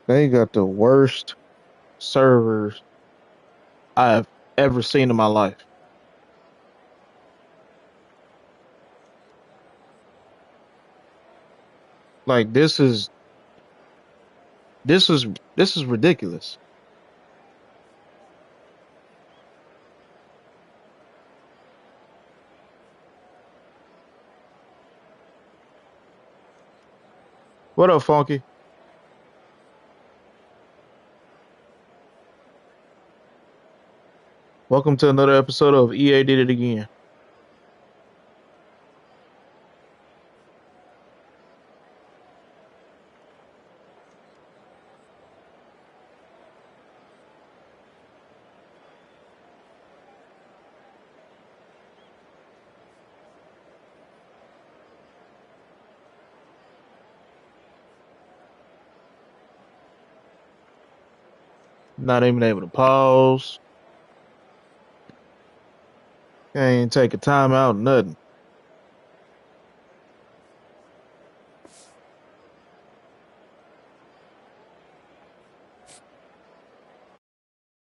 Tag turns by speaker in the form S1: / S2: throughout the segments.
S1: They got the worst servers I've ever seen in my life. Like this is this is ridiculous. What up, Funky? Welcome to another episode of EA Did It Again. Not even able to pause. Can't take a time out, nothing.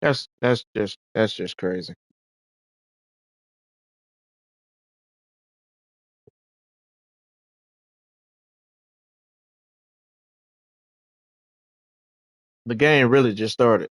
S1: That's just crazy. The game really just started.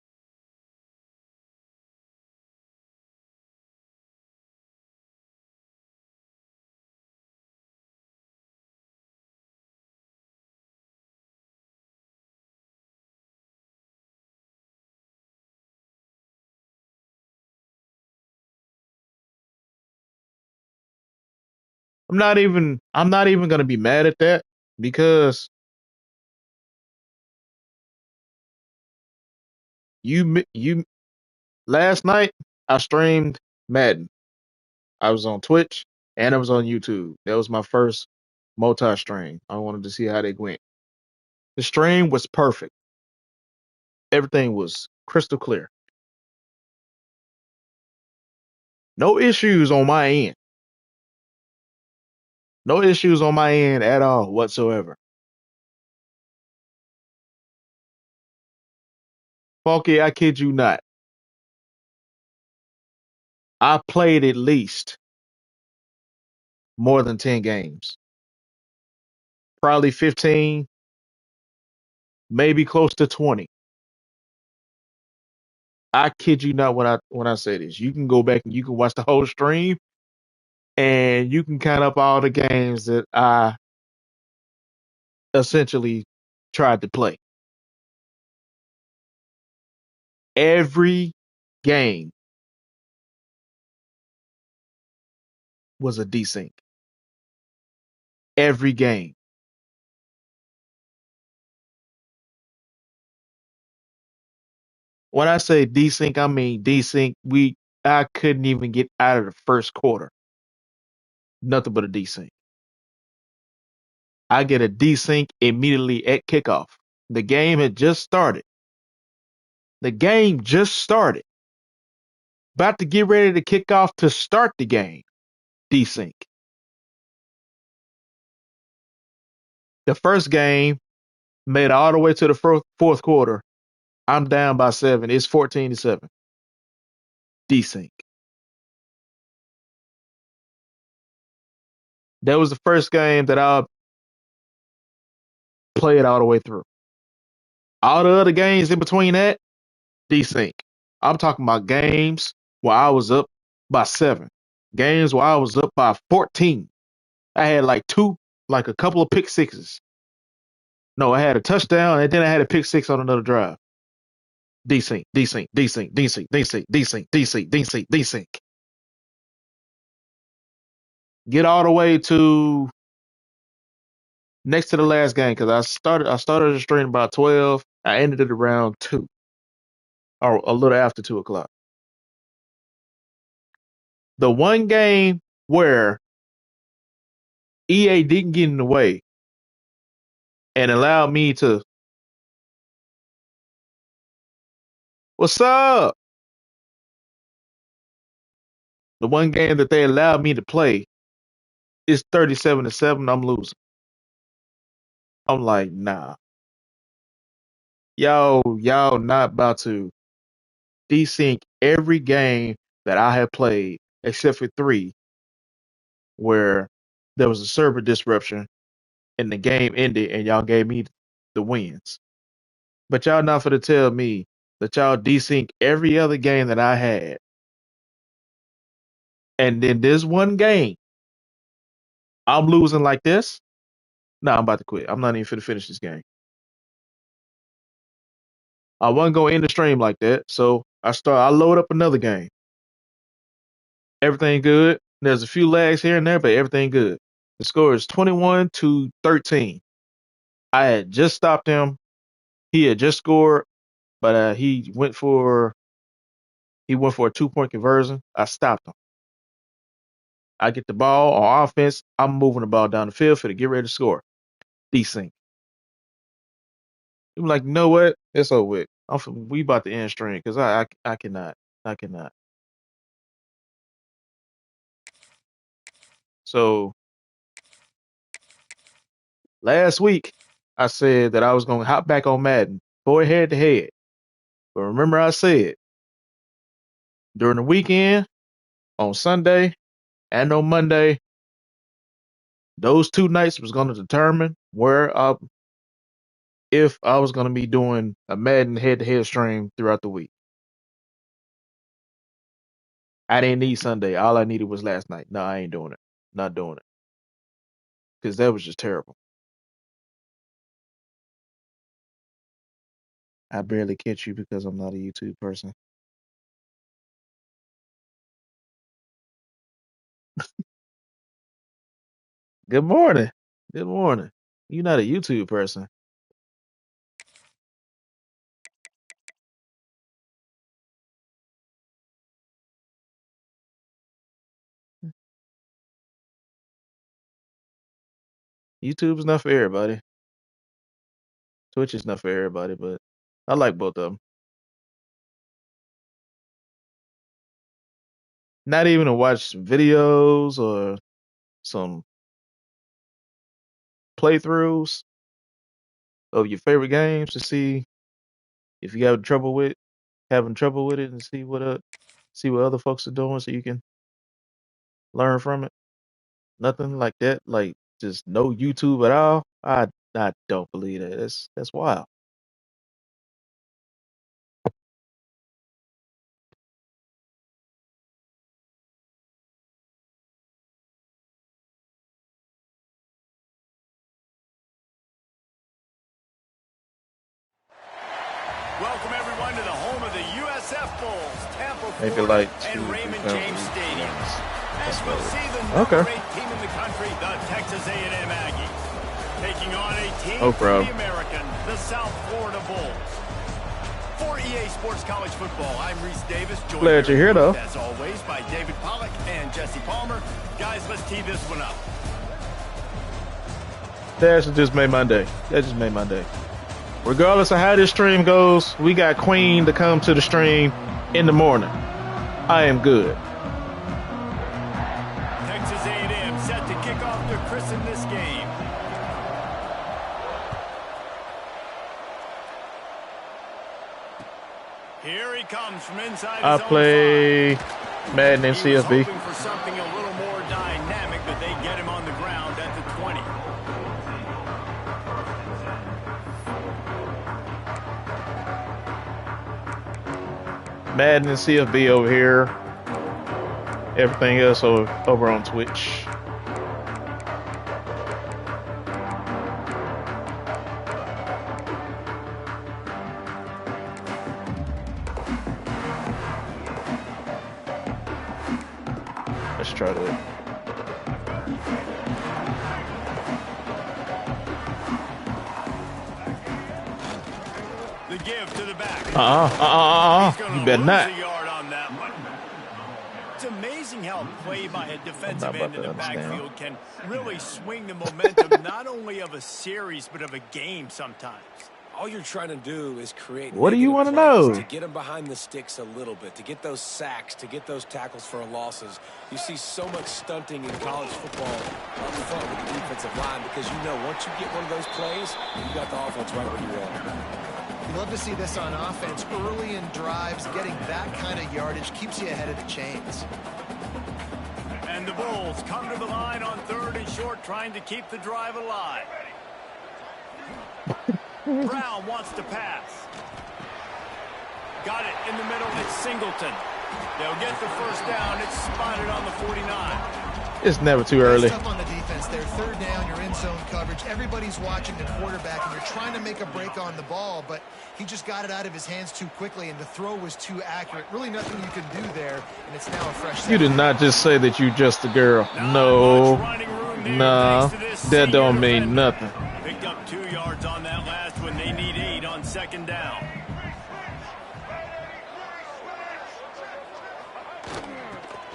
S1: I'm not even gonna be mad at that because you last night I streamed Madden. I was on Twitch and I was on YouTube. That was my first multi stream. I wanted to see how they went. The stream was perfect. Everything was crystal clear. No issues on my end. No issues on my end at all whatsoever. Funky, I kid you not. I played at least more than 10 games. Probably 15, maybe close to 20. I kid you not when I say this. You can go back and you can watch the whole stream and you can count up all the games that I essentially tried to play. Every game was a desync. Every game. When I say desync, I mean desync. I couldn't even get out of the first quarter. Nothing but a desync. I get a desync immediately at kickoff. The game had just started. The game just started. About to get ready to kick off to start the game. Desync. The first game made it all the way to the fourth quarter. I'm down by 7. It's 14-7. Desync. That was the first game that I played all the way through. All the other games in between that, desync. I'm talking about games where I was up by 7. Games where I was up by 14. I had like a couple of pick sixes. No, I had a touchdown and then I had a pick six on another drive. Desync, desync, desync, desync, desync, desync, desync, desync, desync. Get all the way to next to the last game because I started the stream about 12. I ended it around 2 or a little after 2 o'clock. The one game where EA didn't get in the way and allowed me to, what's up? The one game that they allowed me to play is 37-7. I'm losing. I'm like, nah. y'all not about to desync every game that I have played except for 3 where there was a server disruption and the game ended and y'all gave me the wins. But y'all not for to tell me that y'all desync every other game that I had. And then this one game, I'm losing like this. Nah, I'm about to quit. I'm not even finna finish this game. I wasn't gonna end the stream like that, so I load up another game. Everything good. There's a few lags here and there, but everything good. The score is 21-13. I had just stopped him. He had just scored, but he went for a 2-point conversion. I stopped him. I get the ball on offense. I'm moving the ball down the field for to get ready to score. Desync. I'm like, you know what? It's over with. We about to end stream because I cannot. I cannot. So last week I said that I was gonna hop back on Madden, boy head to head. But remember I said during the weekend, on Sunday and on Monday, those 2 nights was gonna determine if I was gonna be doing a Madden head to head stream throughout the week. I didn't need Sunday. All I needed was last night. No, I ain't doing it. Not doing it. Because that was just terrible. I barely catch you because I'm not a YouTube person. Good morning. Good morning. You're not a YouTube person. YouTube's not for everybody. Twitch is not for everybody, but I like both of them. Not even to watch some videos or some playthroughs of your favorite games to see if you having trouble with it and see what other folks are doing so you can learn from it. Nothing like that. Like just no YouTube at all. I don't believe that. That's wild.
S2: Welcome everyone to the home of the USF Bulls, Tampa,
S1: Maybe
S2: Florida,
S1: like
S2: and
S1: 2
S2: Raymond
S1: times a
S2: James
S1: week.
S2: Stadium. As
S1: That's
S2: we'll
S1: about
S2: see
S1: it.
S2: the number
S1: Okay.
S2: 8 team in the country, the Texas A&M Aggies, taking on a team
S1: No
S2: from
S1: problem.
S2: the American, the South Florida Bulls. For EA Sports College Football, I'm Reese Davis, joined
S1: Glad you're here, though.
S2: as always by David Pollack and Jesse Palmer. Guys, let's tee this one up.
S1: That just made my day. That just made my day. Regardless of how this stream goes, we got Queen to come to the stream in the morning. I am good.
S2: Texas A&M set to kick off to christen this game. Here he comes from inside
S1: I
S2: his
S1: play
S2: own 5.
S1: Madden and
S2: He was
S1: CFB.
S2: hoping for something a little more dynamic, but they get him on the ground at the 20.
S1: Madden and CFB over here. Everything else over on Twitch. Let's try that.
S2: The give to the back.
S1: You better not.
S2: It's amazing how play by a defensive end in the backfield can really swing the momentum not only of a series but of a game sometimes.
S3: All you're trying to do is create.
S1: What do you want to know?
S3: To get them behind the sticks a little bit, to get those sacks, to get those tackles for losses. You see so much stunting in college football up front with the defensive line because you know once you get one of those plays, you got the offense right where you want.
S4: You love to see this on offense. Early in drives, getting that kind of yardage keeps you ahead of the chains.
S2: And the Bulls come to the line on 3rd and short, trying to keep the drive alive. Brown wants to pass. Got it in the middle. It's Singleton. They'll get the first down. It's spotted on the 49.
S1: It's never too early.
S4: Up on the defense there. 3rd down, you're in zone coverage. Everybody's watching the quarterback, and you're trying to make a break on the ball, but he just got it out of his hands too quickly, and the throw was too accurate. Really nothing you can do there, and it's now a fresh set.
S1: You did not just say that you just a girl. No. Nah. That don't mean nothing.
S2: Picked up 2 yards on that last one. They need 8 on 2nd down.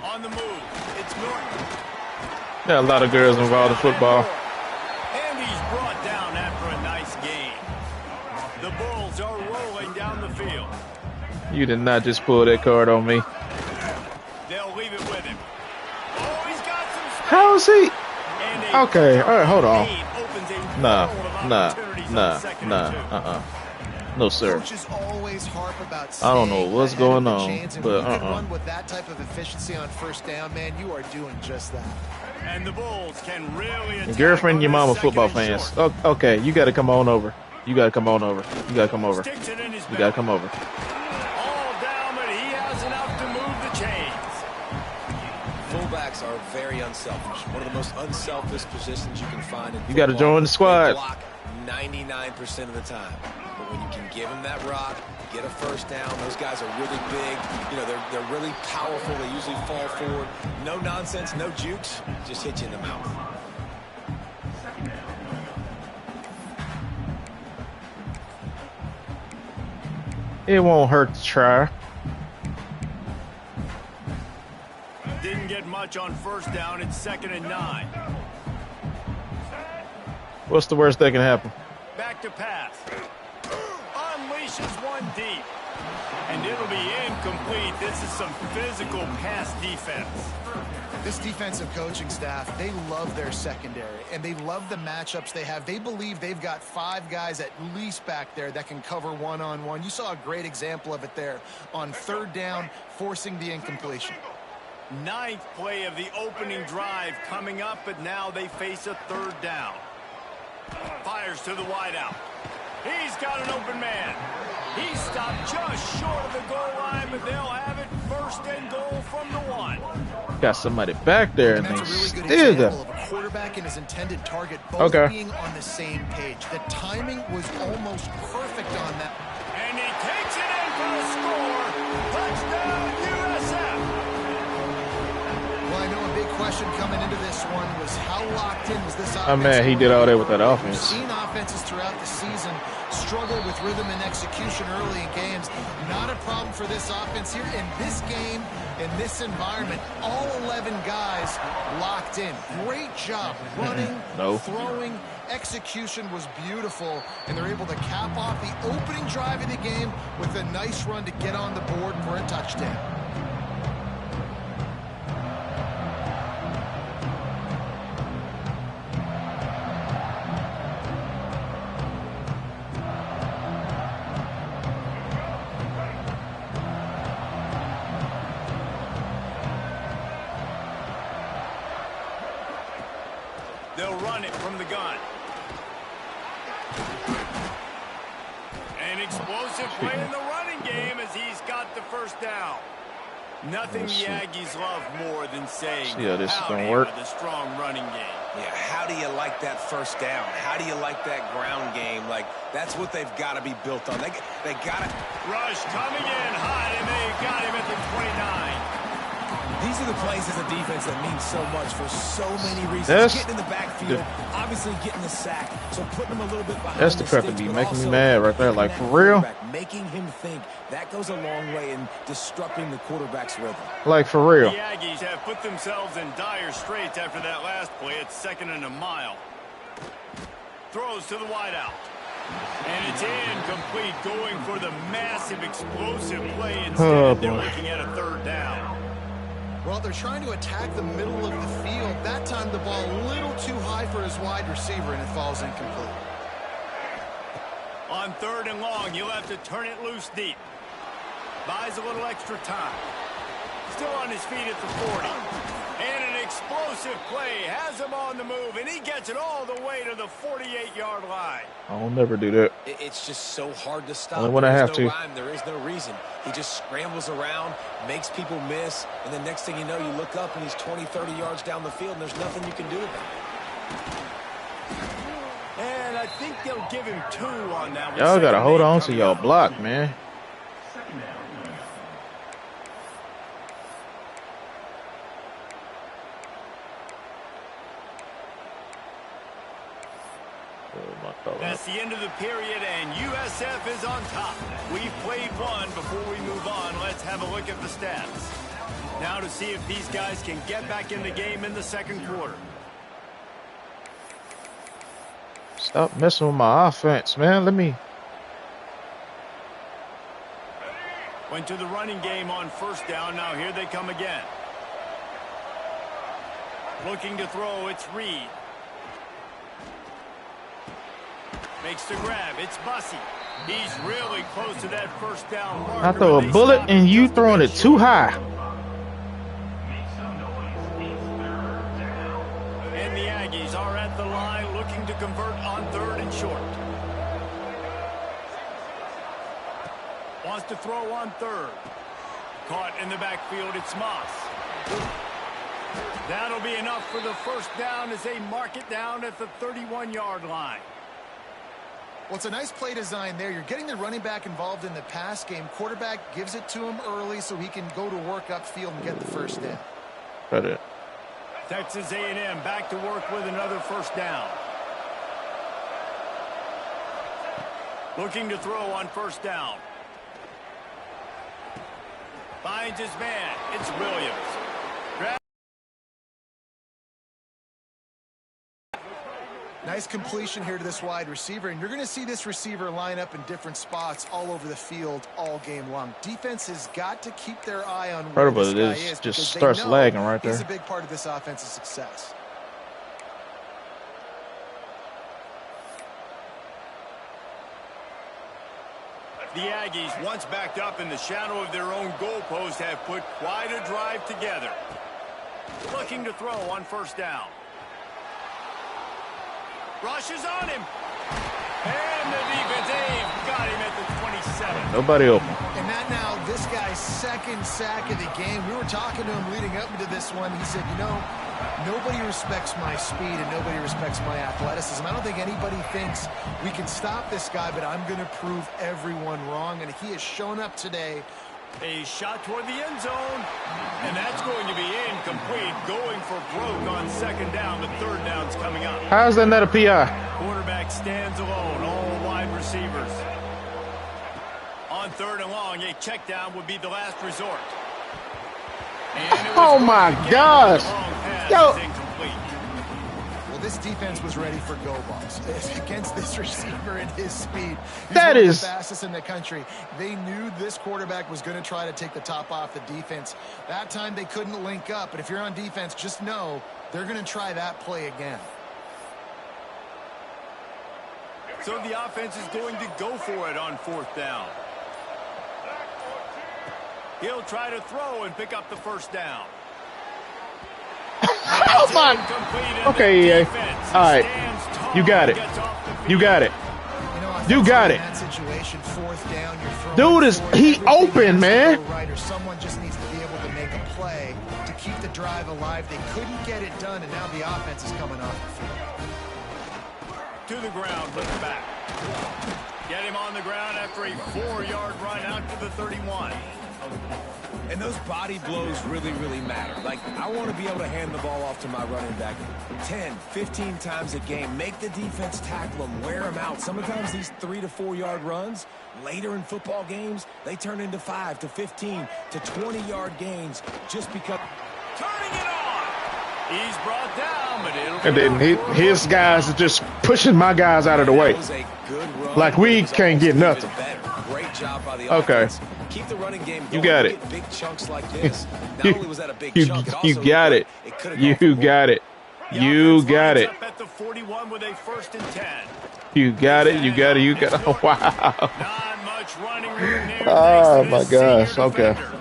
S2: On the move, it's Norton.
S1: There are a lot of girls involved in football.
S2: And he's brought down after a nice game. The Bulls are rolling down the field.
S1: You did not just pull that card on me.
S2: They'll leave it with him. Oh, he's got some space.
S1: How is he? Okay,
S2: And
S1: all right, hold on.
S2: opens a
S1: Nah,
S2: world of
S1: nah,
S2: opportunities
S1: nah,
S2: on 2nd
S1: nah,
S2: and 2.
S1: No, sir.
S4: Coaches always harp about
S1: I don't know what's
S4: staying
S1: going
S4: ahead of the
S1: on,
S4: chains, and
S1: but
S4: when you can run with that type of efficiency on 1st down, man, you are doing just that.
S2: And the Bulls can really
S1: Your girlfriend and your mama football fans. Oh, okay, you got to come on over. You got to come on over. You got to come over.
S2: Sticks it in his
S1: You got to
S2: back.
S1: come over.
S2: All down, but he has enough to move the chains.
S3: Fullbacks are very unselfish. One of the most unselfish positions you can find in football.
S1: You got to join the squad.
S3: They block 99% of the time. But when you can give them that rock, get a 1st down, those guys are really big. You know, they're really powerful. They usually fall forward. No nonsense, no jukes. Just hit you in the mouth.
S1: It won't hurt to try.
S2: Didn't get much on 1st down. It's 2nd and 9.
S1: What's the worst that can happen?
S2: Back to pass. Unleashes one deep. And it'll be incomplete. This is some physical pass defense.
S4: This defensive coaching staff, they love their secondary, and they love the matchups they have. They believe they've got 5 guys at least back there that can cover one-on-one. You saw a great example of it there on 3rd down, forcing the incompletion.
S2: 9th play of the opening drive coming up, but now they face a 3rd down. Fires to the wideout. He's got an open man. He stopped just short of the goal line, but they'll have it 1st and goal from the 1.
S1: Got somebody back there, and
S4: That's
S1: they
S4: a really good
S1: still
S4: example
S1: got.
S4: of a quarterback and his intended target both being on the same page. The timing was almost perfect on that.
S2: And he takes it in for a score. Touchdown, USF.
S4: Well, I know a big question coming into this one was how locked in was this offense?
S1: Oh man, he did all that with that
S4: We've
S1: offense.
S4: seen offenses throughout the season struggle with rhythm and execution early in games. Not a problem for this offense here in this game, in this environment. All 11 guys locked in. Great job running,
S1: No.
S4: throwing. Execution was beautiful, and they're able to cap off the opening drive of the game with a nice run to get on the board for a touchdown.
S2: They'll run it from the gun. An explosive play in the running game as he's got the 1st down. Nothing the Aggies love more than saying,
S1: Yeah, this is
S2: howdy
S1: gonna work.
S2: with a strong running game.
S3: Yeah, how do you like that 1st down? How do you like that ground game? Like, that's what they've got to be built on. They got to.
S2: Rush coming in hot, and they got him at the 29.
S3: These are the plays as a defense that mean so much for so many reasons.
S1: That's
S3: Getting in the backfield, obviously getting the sack, so putting them a little bit behind.
S1: That's the crap that be making me mad right there. Like, for real?
S3: Making him think. That goes a long way in disrupting the quarterback's rhythm.
S1: Like, for real.
S2: The Aggies have put themselves in dire straits after that last play. It's 2nd and a mile. Throws to the wideout. And it's incomplete, going for the massive explosive play instead.
S1: Oh,
S2: They're
S1: boy.
S2: looking at a 3rd down.
S4: Well, they're trying to attack the middle of the field. That time the ball a little too high for his wide receiver, and it falls incomplete.
S2: On On 3rd and long, you'll have to turn it loose deep. Buys a little extra time. Still on his feet at the 40. And an explosive play has him on the move, and he gets it all the way to the 48-yard line.
S1: I'll never do that.
S3: It's just so hard to stop.
S1: Only when I have to.
S3: Rhyme, there is no reason. He just scrambles around, makes people miss, and the next thing you know, you look up and he's 20, 30 yards down the field, and there's nothing you can do about it.
S2: And I think they'll give him 2 on that one.
S1: Y'all got to hold on to y'all block, man.
S2: That's the end of the period, and USF is on top. We've played one. Before we move on, let's have a look at the stats. Now to see if these guys can get back in the game in the second quarter.
S1: Stop messing with my offense, man. Let me.
S2: Went to the running game on 1st down. Now here they come again. Looking to throw, it's Reed. Makes the grab. It's Bussey. He's really close to that 1st down marker.
S1: I throw a bullet and you throwing it too high.
S2: And the Aggies are at the line looking to convert on 3rd and short. Wants to throw on 3rd. Caught in the backfield. It's Moss. That'll be enough for the 1st down as they mark it down at the 31-yard line.
S4: Well, it's a nice play design there. You're getting the running back involved in the pass game. Quarterback gives it to him early so he can go to work upfield and get the 1st down.
S1: Got it.
S2: Texas A&M back to work with another 1st down. Looking to throw on 1st down. Finds his man. It's Williams.
S4: Nice completion here to this wide receiver, and you're going to see this receiver line up in different spots all over the field all game long. Defense has got to keep their eye on where this guy is.
S1: Just starts lagging right there.
S4: He's a big part of this offensive success.
S2: The Aggies, once backed up in the shadow of their own goalpost, have put quite a drive together. Looking to throw on 1st down. Rushes on him. And the defense got him at the 27.
S1: Nobody open.
S4: And that now, this guy's 2nd sack of the game. We were talking to him leading up into this one. He said, you know, nobody respects my speed and nobody respects my athleticism. I don't think anybody thinks we can stop this guy, but I'm going to prove everyone wrong. And he has shown up today.
S2: A shot toward the end zone, and that's going to be incomplete. Going for broke on 2nd down. The 3rd down's coming up.
S1: How is that not a PI?
S2: Quarterback stands alone, all wide receivers. On 3rd and long, a check down would be the last resort.
S1: Oh my gosh. Yo.
S4: Well, this defense was ready for go balls against this receiver and his speed.
S1: That is
S4: the fastest in the country. They knew this quarterback was going to try to take the top off the defense. That time they couldn't link up, but if you're on defense, just know they're going to try that play again.
S2: So the offense is going to go for it on 4th down. He'll try to throw and pick up the 1st down.
S1: Oh my. Okay, EA. All right. You got it. You got it. You got it. Dude is he open, man.
S4: Someone just needs to be able to make a play to keep the drive alive. They couldn't get it done, and now the offense is coming off the field.
S2: To the ground with the back. Get him on the ground after a 4-yard run out to the 31.
S3: And those body blows really, really matter. Like, I want to be able to hand the ball off to my running back 10, 15 times a game. Make the defense tackle them, wear them out. Sometimes these 3 to 4 yard runs, later in football games, they turn into 5 to 15 to 20-yard gains just because.
S2: Turning it on. He's brought down, but it'll
S1: And then his guys are just pushing my guys out of the way. Like we can't get nothing.
S3: Great job by the
S1: okay.
S3: offense. Keep the running game going.
S1: You got it.
S3: Big chunks like this. Not only was that a big chunk,
S1: you got it. You got it. You got it.
S2: Up at the 41 with a 1st and 10.
S1: You got it. You got it. You got it. Wow.
S2: Not much running room there.
S1: Oh
S2: Thanks to
S1: my
S2: this senior
S1: gosh. Okay.
S2: defender.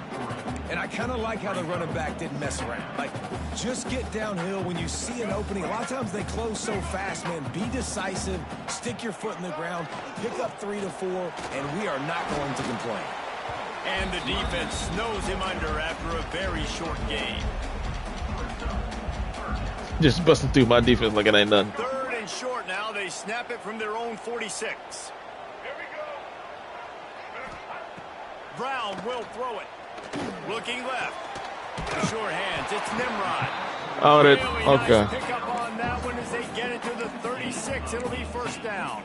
S3: And I kind of like how the running back didn't mess around. Like, just get downhill when you see an opening. A lot of times they close so fast, man. Be decisive, stick your foot in the ground, pick up 3 to 4, and we are not going to complain.
S2: And the defense snows him under after a very short game.
S1: Just busting through my defense like it ain't nothing.
S2: 3rd and short now. They snap it from their own 46. Brown will throw it. Looking left. Short hands. It's Nimrod.
S1: Oh, that.
S2: Really
S1: Okay.
S2: nice pick up on that one as they get it to the 36. It'll be first down.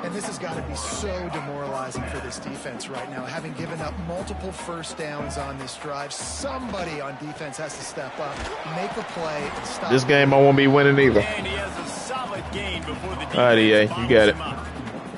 S4: And this has got to be so demoralizing for this defense right now. Having given up multiple first downs on this drive, somebody on defense has to step up, make a play, and stop.
S1: This game I won't be winning either.
S2: And he has a solid gain before the defense.
S1: All right, EA. You got it.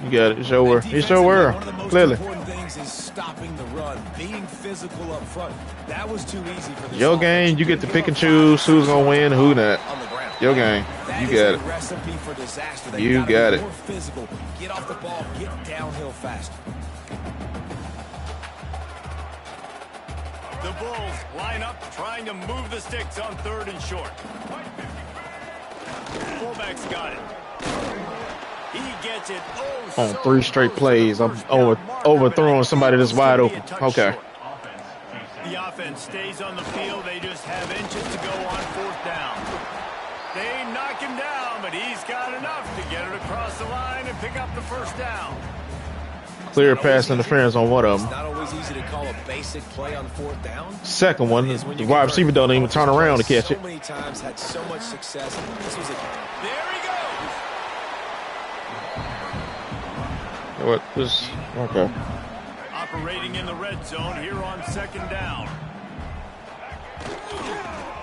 S1: You got it. Show where. You show where.
S3: One of the most
S1: Clearly.
S3: important things is stopping the run, being physical up front. That was too easy for this
S1: Your
S3: offense.
S1: game, you get to pick and choose who's going to win, who not.
S3: On the ground.
S1: Your game.
S3: That
S1: You
S3: is
S1: got
S3: a
S1: it.
S3: recipe for disaster. They
S1: You
S3: gotta
S1: got
S3: be
S1: it.
S3: more physical. Get off the ball, get downhill faster.
S2: The Bulls line up trying to move the sticks on 3rd and short. Fullback's got it. He gets it
S1: On 3 straight plays, I'm overthrowing somebody that's wide open. Okay.
S2: The offense stays on the field. They just have inches to go on 4th down. They knock him down, but he's got enough to get it across the line and pick up the first down.
S1: Clear pass interference on one of
S3: It's
S1: them.
S3: not always easy to call a basic play on 4th down.
S1: Second one,
S3: Is when
S1: the
S3: you
S1: wide
S3: convert.
S1: receiver don't even turn around to catch it.
S3: So many times had so much success. This was a
S2: There he goes.
S1: What? This? Okay.
S2: Operating in the red zone here on 2nd down.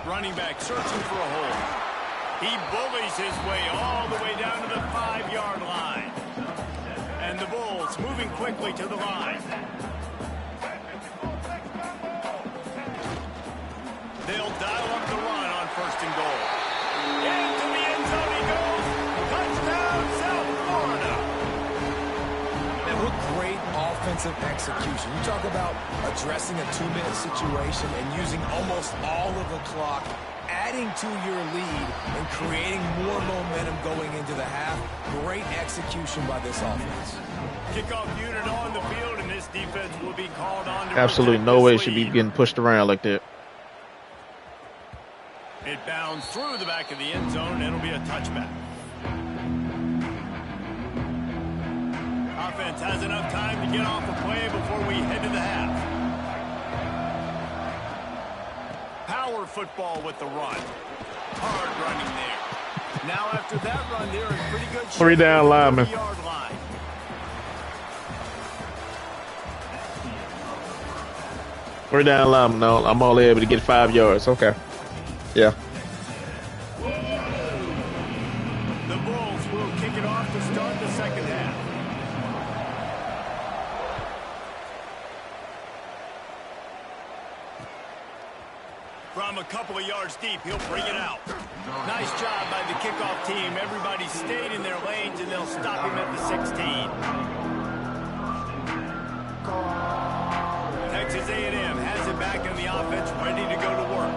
S2: Running back searching for a hole. He bullies his way all the way down to the 5-yard line. And the Bulls moving quickly to the line. They'll dial up the run on 1st and goal. Into the end zone he goes. Touchdown, South Florida.
S3: Man, what great offensive execution. You talk about addressing a 2-minute situation and using almost all of the clock, adding to your lead and creating more momentum going into the half. Great execution by this offense.
S2: Kickoff unit on the field, and this defense will be called on to
S1: Absolutely
S2: protect
S1: no
S2: this
S1: way it should be
S2: lead.
S1: getting pushed around like that.
S2: It bounds through the back of the end zone, and it'll be a touchback. Offense has enough time to get off the play before we head to the half. Power football with the run. Hard running there. Now after that run, they're in pretty good shape.
S1: 3 down linemen.
S2: 30-yard line.
S1: We're down lineman. No, I'm only able to get 5 yards. Okay. Yeah.
S2: The Bulls will kick it off to start the second half. From a couple of yards deep, he'll bring it out. Nice job by the kickoff team. Everybody stayed in their lanes, and they'll stop him at the 16. Texas A&M has it back in the offense, ready to go to work.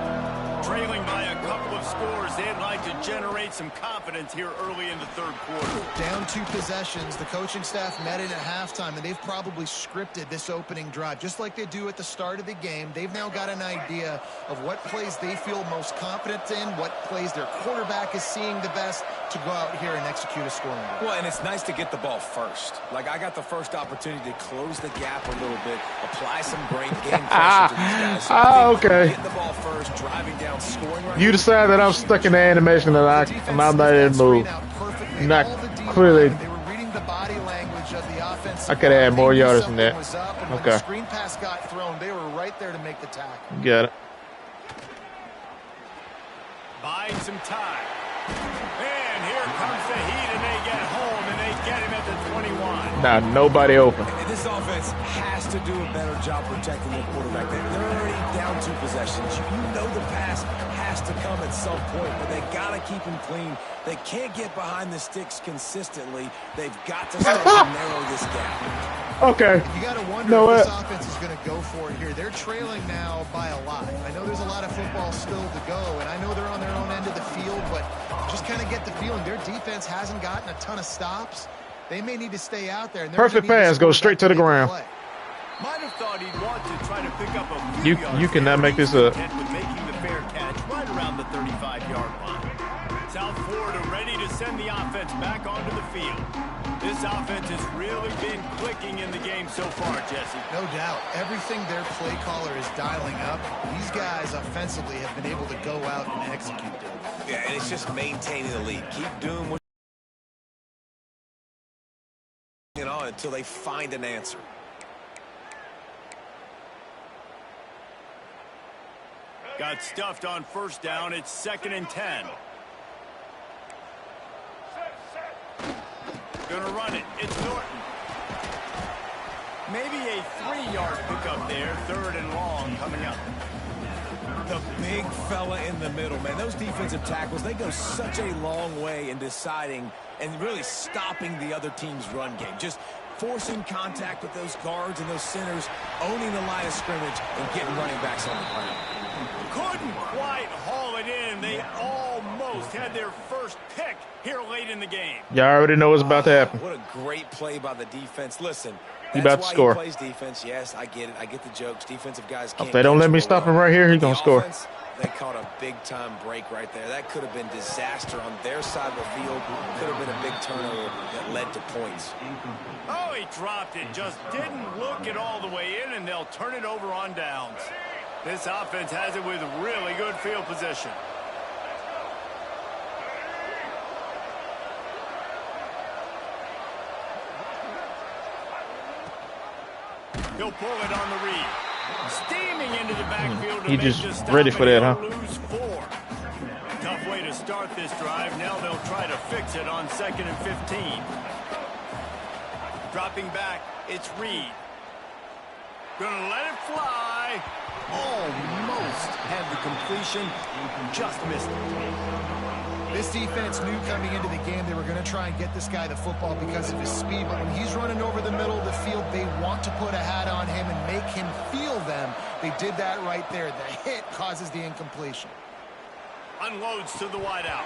S2: Trailing by a couple of scores, they'd like to generate some confidence here early in the 3rd quarter.
S4: Down 2 possessions, the coaching staff met in at halftime, and they've probably scripted this opening drive. Just like they do at the start of the game, they've now got an idea of what plays they feel most confident in, what plays their quarterback is seeing the best to go out here and execute a scoring drive.
S3: Well, and it's nice to get the ball first. Like, I got the first opportunity to close the gap a little bit, apply some great game pressure to these guys. So
S1: Ah, okay.
S3: Get the ball first, driving down, scoring right.
S1: You decide that I'm stuck in the animation and I'm not able to move. Not clearly.
S4: They were reading the body language of the offense.
S1: I could add more yards than that.
S4: When
S1: Okay.
S4: the screen pass got thrown, they were right there to make the tackle.
S1: Got it.
S2: Buying some time. And here comes the heat, and they get home, and they get him at the 21.
S1: Nah, nobody open.
S3: And this offense has to do a better job protecting their quarterback. They're already down 2 possessions. You know the pass has to come at some point, but they got to keep him clean. They can't get behind the sticks consistently. They've got to start to narrow this gap.
S1: Okay.
S4: You got to wonder if this offense is going to go for it here. They're trailing now by a lot. I know there's a lot of football still to go, and I know they're on their own end of the field, but just kind of get the feeling their defense hasn't gotten a ton of stops. They may need to stay out there. And
S1: perfect pass goes straight to the ground.
S2: Might have thought he'd want to try to pick up a few
S1: You cannot make this up.
S2: with making the fair catch right around the 35-yard line. South Florida ready to send the offense back onto the field. This offense has really been clicking in the game so far, Jesse.
S4: No doubt. Everything their play caller is dialing up, these guys offensively have been able to go out and execute them.
S3: Yeah, and it's just maintaining the lead. Keep doing what you're on until they find an answer.
S2: Got stuffed on first down. It's 2nd and 10. Gonna run it. It's Norton. Maybe a 3-yard pickup there. 3rd and long coming up.
S3: The big fella in the middle, man. Those defensive tackles, they go such a long way in deciding and really stopping the other team's run game. Just forcing contact with those guards and those centers, owning the line of scrimmage, and getting running backs on the ground.
S2: Couldn't quite haul it in. They almost had their first pick here late in the game.
S1: Y'all already know what's about to happen.
S3: What a great play by the defense. Listen,
S1: He
S3: that's
S1: about to
S3: why
S1: score.
S3: He plays defense. Yes, I get it. I get the jokes. Defensive guys can't.
S1: If they don't let me stop him right here, he's going to score.
S3: Offense, they caught a big-time break right there. That could have been disaster on their side of the field. Could have been a big turnover that led to points.
S2: Oh, he dropped it. Just didn't look it all the way in, and they'll turn it over on downs. This offense has it with really good field position. He'll pull it on the read. Steaming into the backfield.
S1: He just ready for that, huh?
S2: Lose 4. Tough way to start this drive. Now they'll try to fix it on 2nd and 15. Dropping back, it's Reed. Gonna let it fly. Almost had the completion. Just missed it.
S4: This defense knew coming into the game they were going to try and get this guy the football because of his speed, but when he's running over the middle of the field, they want to put a hat on him and make him feel them. They did that right there. The hit causes the incompletion.
S2: Unloads to the wideout.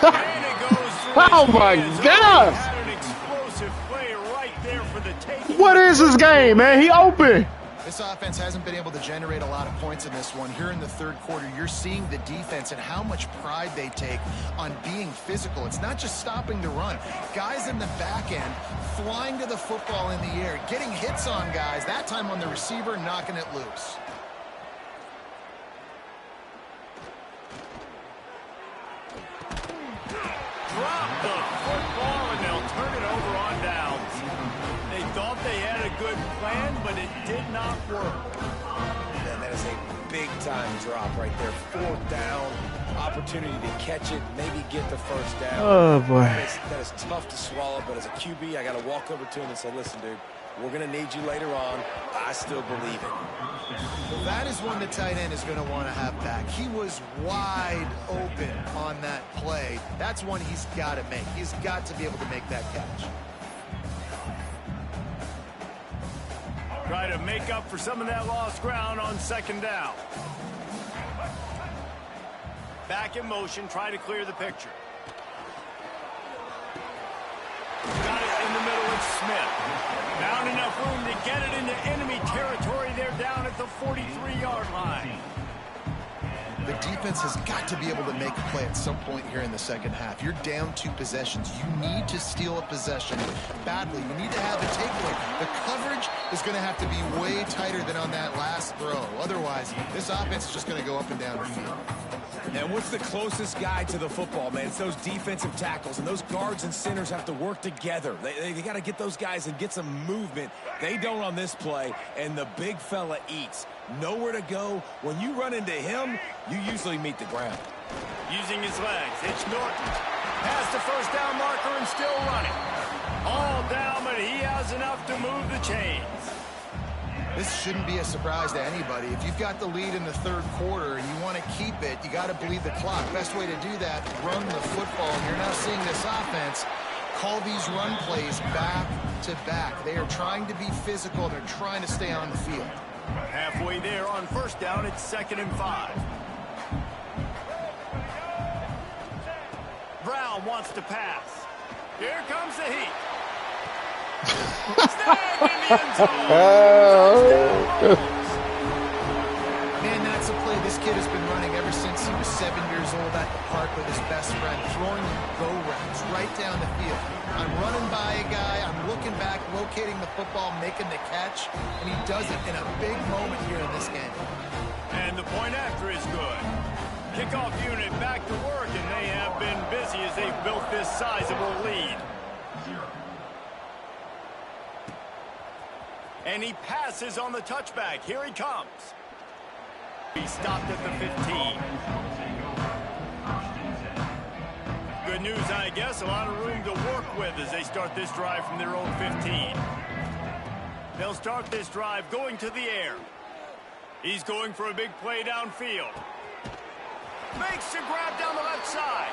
S2: And it goes through
S1: Oh,
S2: his
S1: my
S2: hands.
S1: God.
S2: Had an explosive play right there for the taking.
S1: What is this game, man? He open.
S4: This offense hasn't been able to generate a lot of points in this one. Here in the third quarter, you're seeing the defense and how much pride they take on being physical. It's not just stopping the run. Guys in the back end flying to the football in the air, getting hits on guys, that time on the receiver, knocking it loose.
S2: Drop the football, and they'll turn it over on downs. They thought they had a good plan, but it did not work.
S3: And that is a big-time drop right there. 4th down, opportunity to catch it, maybe get the first down.
S1: Oh, boy.
S3: That is tough to swallow, but as a QB, I got to walk over to him and say, listen, dude, we're going to need you later on. I still believe it.
S4: Well, that is one the tight end is going to want to have back. He was wide open on that play. That's one he's got to make. He's got to be able to make that catch.
S2: Try to make up for some of that lost ground on 2nd down. Back in motion, try to clear the picture. Got it in the middle with Smith. Found enough room to get it into enemy territory. They're down at the 43-yard line.
S4: The defense has got to be able to make a play at some point here in the second half. You're down 2 possessions. You need to steal a possession badly. You need to have a takeaway. The coverage is going to have to be way tighter than on that last throw. Otherwise, this offense is just going to go up and down the field.
S3: And what's the closest guy to the football, man? It's those defensive tackles, and those guards and centers have to work together. They got to get those guys and get some movement. They don't on this play, and the big fella eats. Nowhere to go. When you run into him, you usually meet the ground.
S2: Using his legs, it's Norton. Past the first down marker and still running. All down, but he has enough to move the chains.
S4: This shouldn't be a surprise to anybody. If you've got the lead in the third quarter and you want to keep it, you got to bleed the clock. Best way to do that, run the football. And you're now seeing this offense call these run plays back to back. They are trying to be physical. They're trying to stay on the field.
S2: Halfway there on first down, it's 2nd and 5. Brown wants to pass. Here comes the heat.
S4: Man, that's a play this kid has been running ever since he was 7 years old at the park with his best friend, throwing go routes right down the field. I'm running by a guy, I'm looking back, locating the football, making the catch, and he does it in a big moment here in this game.
S2: And the point after is good. Kickoff unit back to work, and they have been busy as they've built this sizable lead. And he passes on the touchback. Here he comes. He stopped at the 15. Good news, I guess. A lot of room to work with as they start this drive from their own 15. They'll start this drive going to the air. He's going for a big play downfield. Makes the grab down the left side.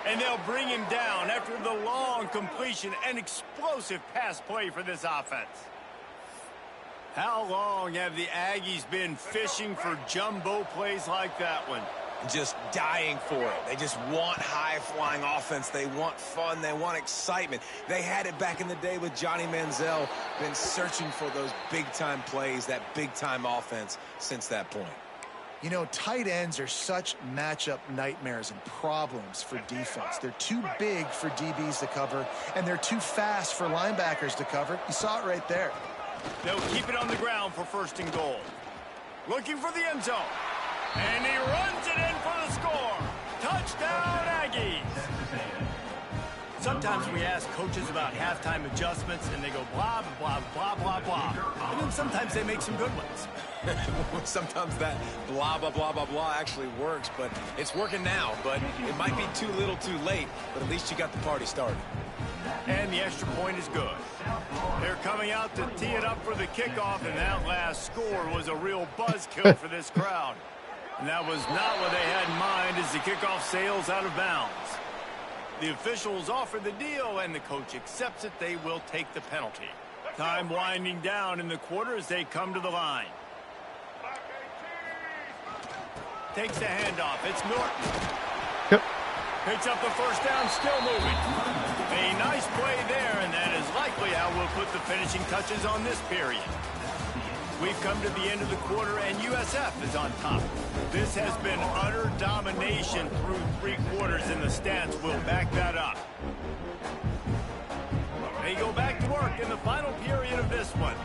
S2: And they'll bring him down after the long completion and explosive pass play for this offense. How long have the Aggies been fishing for jumbo plays like that one?
S3: Just dying for it. They just want high-flying offense. They want fun. They want excitement. They had it back in the day with Johnny Manziel. Been searching for those big-time plays, that big-time offense since that point.
S4: You know, tight ends are such matchup nightmares and problems for defense. They're too big for DBs to cover, and they're too fast for linebackers to cover. You saw it right there.
S2: They'll keep it on the ground for 1st and goal. Looking for the end zone. And he runs it in for the score. Touchdown, Aggies. Sometimes we ask coaches about halftime adjustments, and they go blah, blah, blah, blah, blah. And then sometimes they make some good ones.
S3: Sometimes that blah, blah, blah, blah, blah actually works, but it's working now. But it might be too little too late, but at least you got the party started.
S2: And the extra point is good. They're coming out to tee it up for the kickoff, and that last score was a real buzzkill for this crowd. And that was not what they had in mind as the kickoff sails out of bounds. The officials offer the deal, and the coach accepts it. They will take the penalty. Time winding down in the quarter as they come to the line. Takes the handoff. It's Norton.
S1: Yep.
S2: Picks up the first down, still moving. A nice play there, and that is likely how we'll put the finishing touches on this period. We've come to the end of the quarter, and USF is on top. This has been utter domination through 3 quarters, and the stats will back that up. They go back to work in the final period of this one.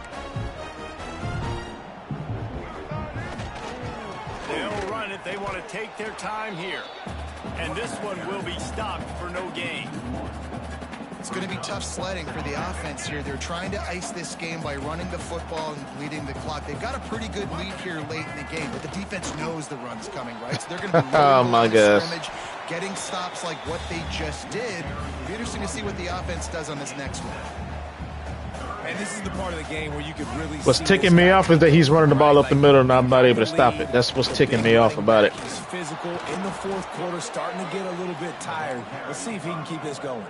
S2: They'll run it. They want to take their time here. And this one will be stopped for no gain.
S4: It's going to be tough sledding for the offense here. They're trying to ice this game by running the football and bleeding the clock. They've got a pretty good lead here late in the game, but the defense knows the run's coming, right? So they're going to be
S1: Oh my gosh,
S4: scrimmage, getting stops like what they just did. It'll be interesting to see what the offense does on this next one.
S3: And this is the part of the game where you could really
S1: what's ticking me off is that he's running the ball up the middle and I'm not able to stop it. That's what's ticking me off about it.
S3: He's physical in the 4th quarter, starting to get a little bit tired. Let's see if he can keep this going.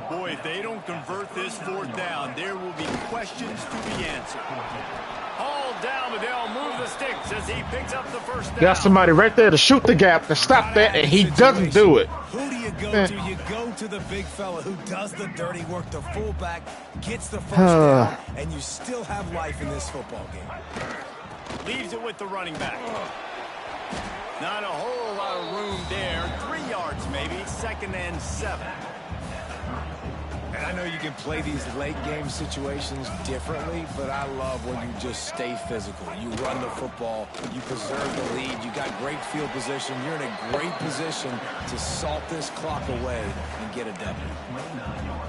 S2: Boy, if they don't convert this 4th down, there will be questions to be answered. Hauled down, but they'll move the sticks as he picks up the first down.
S1: Got somebody right there to shoot the gap to stop that, and he doesn't do it.
S3: Who do you go to? You go to the big fella who does the dirty work. The fullback gets the first down, and you still have life in this football game.
S2: Leaves it with the running back. Not a whole lot of room there. 3 yards maybe. 2nd and 7.
S3: And I know you can play these late game situations differently, but I love when you just stay physical. You run the football, you preserve the lead, you got great field position, you're in a great position to salt this clock away and get a W.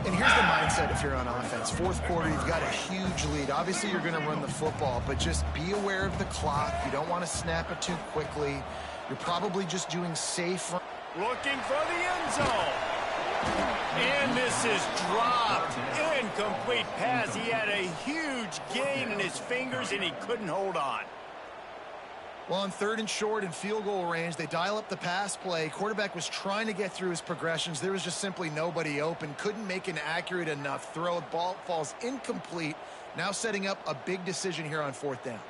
S4: And here's the mindset if you're on offense. 4th quarter, you've got a huge lead. Obviously, you're going to run the football, but just be aware of the clock. You don't want to snap it too quickly. You're probably just doing safe.
S2: Looking for the end zone. And this is dropped. Incomplete pass. He had a huge gain in his fingers, and he couldn't hold on.
S4: Well, on 3rd and short and field goal range, they dial up the pass play. Quarterback was trying to get through his progressions. There was just simply nobody open. Couldn't make an accurate enough throw. Ball falls incomplete. Now setting up a big decision here on 4th down.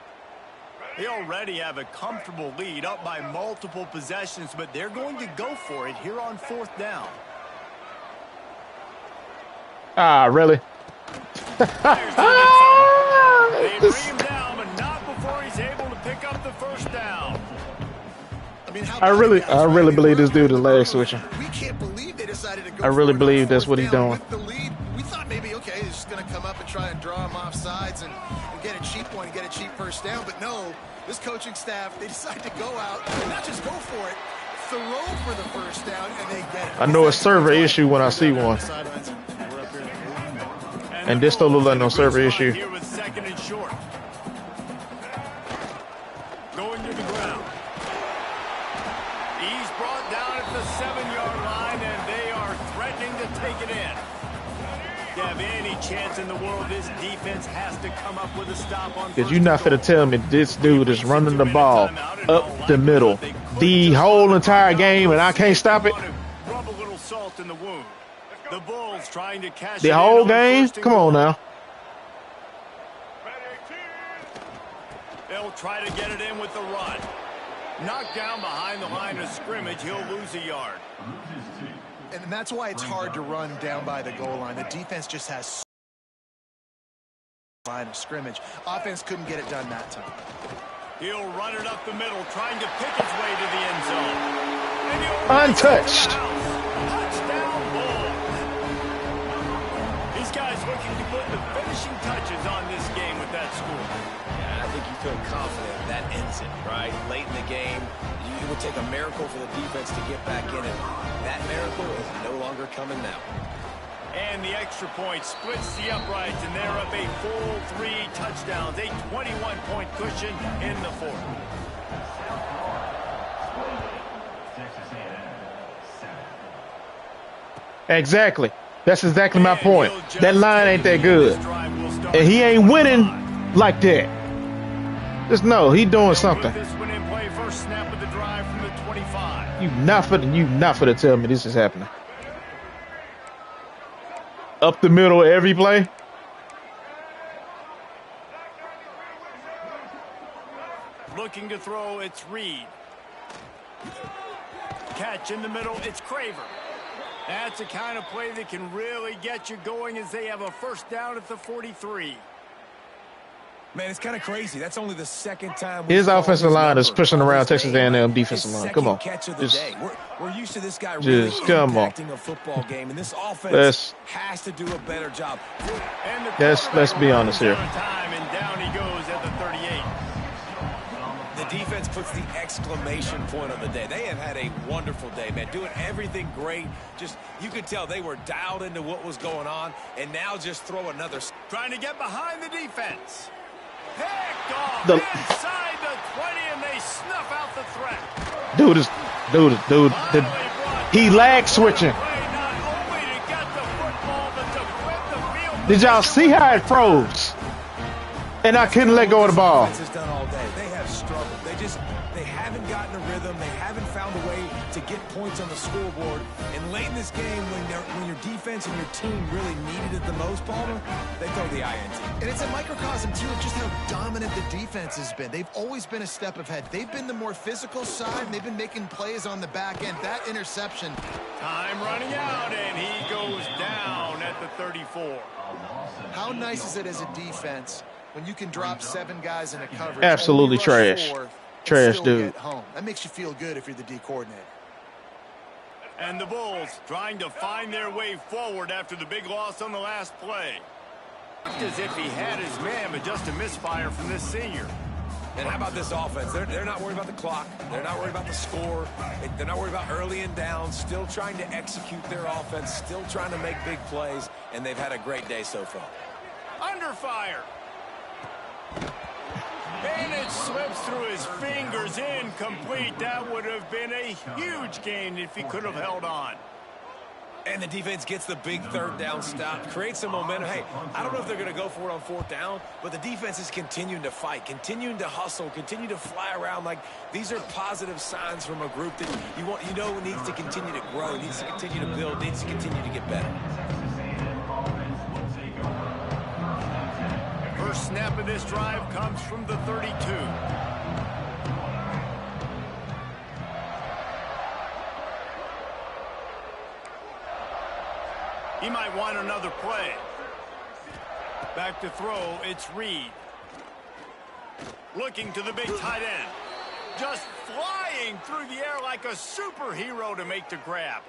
S2: They already have a comfortable lead, up by multiple possessions, but they're going to go for it here on 4th down.
S1: Ah, really?
S2: They bring him down, but not before he's able to pick up the 1st down.
S4: I mean,
S1: I really believe this dude is leg switching.
S4: We can't believe they decided to go.
S1: I really
S4: for it
S1: believe
S4: on
S1: that's
S4: 4th
S1: what he's
S4: down
S1: doing.
S4: with the lead. We thought maybe, okay, he's just going to come up and try and draw him off sides and get a cheap one, get a cheap 1st down. But no, this coaching staff, they decide to go out and not just go for it, throw for the 1st down, and they get it.
S1: I know a server issue when I see one. And this don't look like no server issue.
S2: Here with 2nd and short. Going to the ground. He's brought down at the 7-yard line, and they are threatening to take it in. To have any chance in the world, this defense has to come up with a stop on.
S1: Because you're not finna tell me this dude is running the ball up the middle the whole entire game and I can't stop it?
S2: Rub a little salt in the wound. The Bulls trying to cash
S1: The whole game? Come on now.
S2: They'll try to get it in with the run. Knocked down behind the line of scrimmage, he'll lose a yard.
S4: And that's why it's hard to run down by the goal line. The defense just has line of scrimmage. Offense couldn't get it done that time.
S2: He'll run it up the middle, trying to pick his way to the end zone.
S1: Untouched.
S2: Touchdown Bulls. These guys looking to put the finishing touches on this game with that score.
S3: Yeah, I think you feel confident that ends it, right? Late in the game, it would take a miracle for the defense to get back in it. That miracle is no longer coming now.
S2: And the extra point splits the uprights, and they're up a full 3 touchdowns, a 21-point cushion in the 4th.
S1: Exactly. That's exactly my point. That line ain't that good. And he ain't winning like that. Just know he doing something.
S2: This one in play, first snap of the drive from the 25.
S1: You not finna tell me this is happening. Up the middle every play.
S2: Looking to throw, it's Reed. Catch in the middle, it's Craver. That's the kind of play that can really get you going as they have a 1st down at the 43.
S3: Man, it's kind of crazy. That's only the 2nd time.
S1: His offensive line is pushing around Texas A&M defensive line. Come on.
S3: We're used to this guy really impacting a football game, and this offense has to do a better job.
S1: Let's be honest here.
S2: And down he goes at the 38.
S3: The defense puts the exclamation point on the day. They have had a wonderful day, man. Doing everything great. Just, you could tell they were dialed into what was going on, and now just throw another.
S2: Trying to get behind the defense. Picked off inside the 20, and they snuff out the threat.
S1: He lag switching. Did y'all see how it froze? And I couldn't let go of the ball.
S3: They have struggled. They haven't gotten a rhythm. They haven't found a way to get points on the scoreboard. And late in this game, when your defense and your team really needed it the most, Palmer, they throw the INT.
S4: And it's a microcosm, too, of just how dominant the defense has been. They've always been a step ahead. They've been the more physical side, and they've been making plays on the back end. That interception.
S2: Time running out, and he goes down at the 34.
S4: How nice is it as a defense when you can drop 7 guys in a coverage?
S1: Absolutely trash. Trash, dude.
S4: That makes you feel good if you're the D coordinator.
S2: And the Bulls trying to find their way forward after the big loss on the last play. As if he had his man, but just a misfire from this senior.
S3: And how about this offense? They're not worried about the clock. They're not worried about the score. They're not worried about early and down. Still trying to execute their offense. Still trying to make big plays. And they've had a great day so far.
S2: Under fire. And it slips through his fingers, incomplete. That would have been a huge gain if he could have held on.
S3: And the defense gets the big third down stop, creates some momentum. Hey, I don't know if they're going to go for it on fourth down, but the defense is continuing to fight, continuing to hustle, continue to fly around. Like, these are positive signs from a group that you know needs to continue to grow, needs to continue to build, needs to continue to get better.
S2: First snap of this drive comes from the 32. He might want another play. Back to throw, it's Reed. Looking to the big tight end. Just flying through the air like a superhero to make the grab.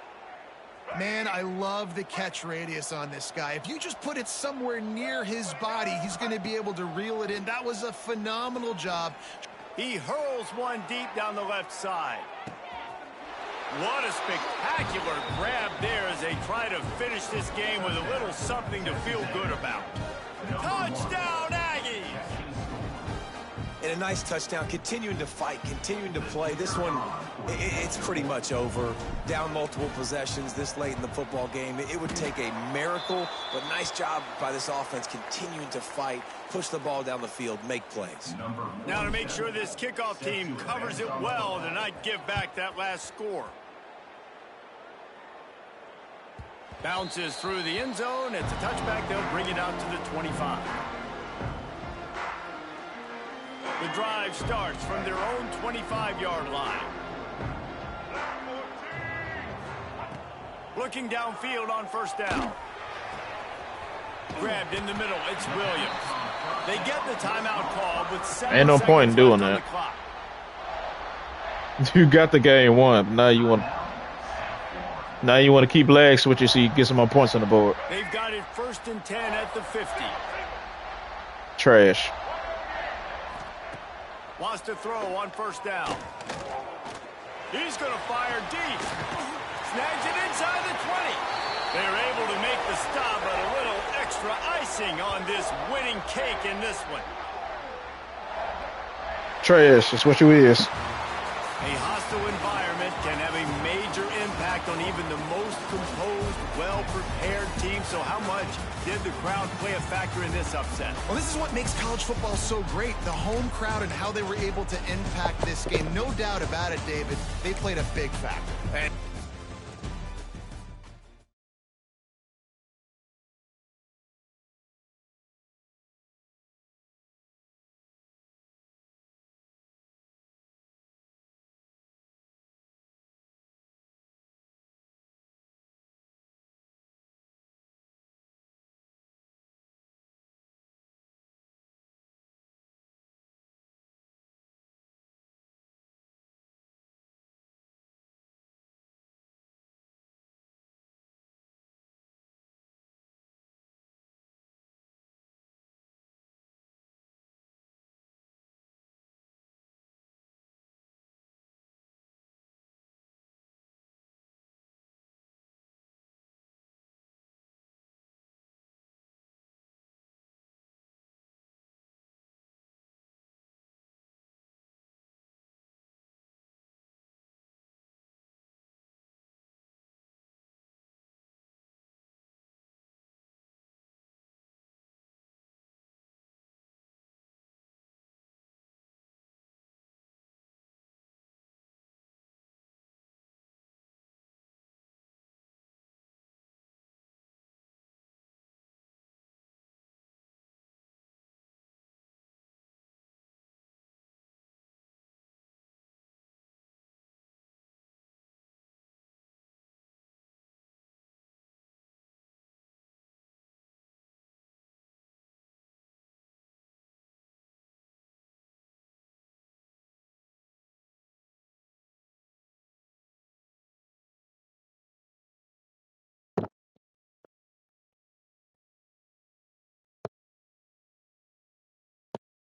S4: Man, I love the catch radius on this guy. If you just put it somewhere near his body, he's going to be able to reel it in. That was a phenomenal job.
S2: He hurls one deep down the left side. What a spectacular grab there as they try to finish this game with a little something to feel good about. Touchdown, Aggies!
S3: And a nice touchdown, continuing to fight, continuing to play. This one, it's pretty much over. Down multiple possessions this late in the football game. It would take a miracle, but nice job by this offense continuing to fight, push the ball down the field, make plays.
S2: Now to make sure this kickoff team covers it well to not give back that last score. Bounces through the end zone. It's a touchback. They'll bring it out to the 25. The drive starts from their own 25-yard line. Looking downfield on first down. Grabbed in the middle. It's Williams. They get the timeout called with 7
S1: Ain't no point in doing that. You got the game won. Now you want to keep legs with you so you get some more points on the board.
S2: They've got it 1st and 10 at the 50.
S1: Trash.
S2: Wants to throw on first down. He's going to fire deep. Snags it inside the 20. They're able to make the stop, but a little extra icing on this winning cake in this one.
S1: Trash. That's what you is.
S2: A hostile environment can have a major impact on even the most composed, well-prepared team. So how much did the crowd play a factor in this upset?
S4: Well, this is what makes college football so great, the home crowd and how they were able to impact this game. No doubt about it, David. They played a big factor.
S2: And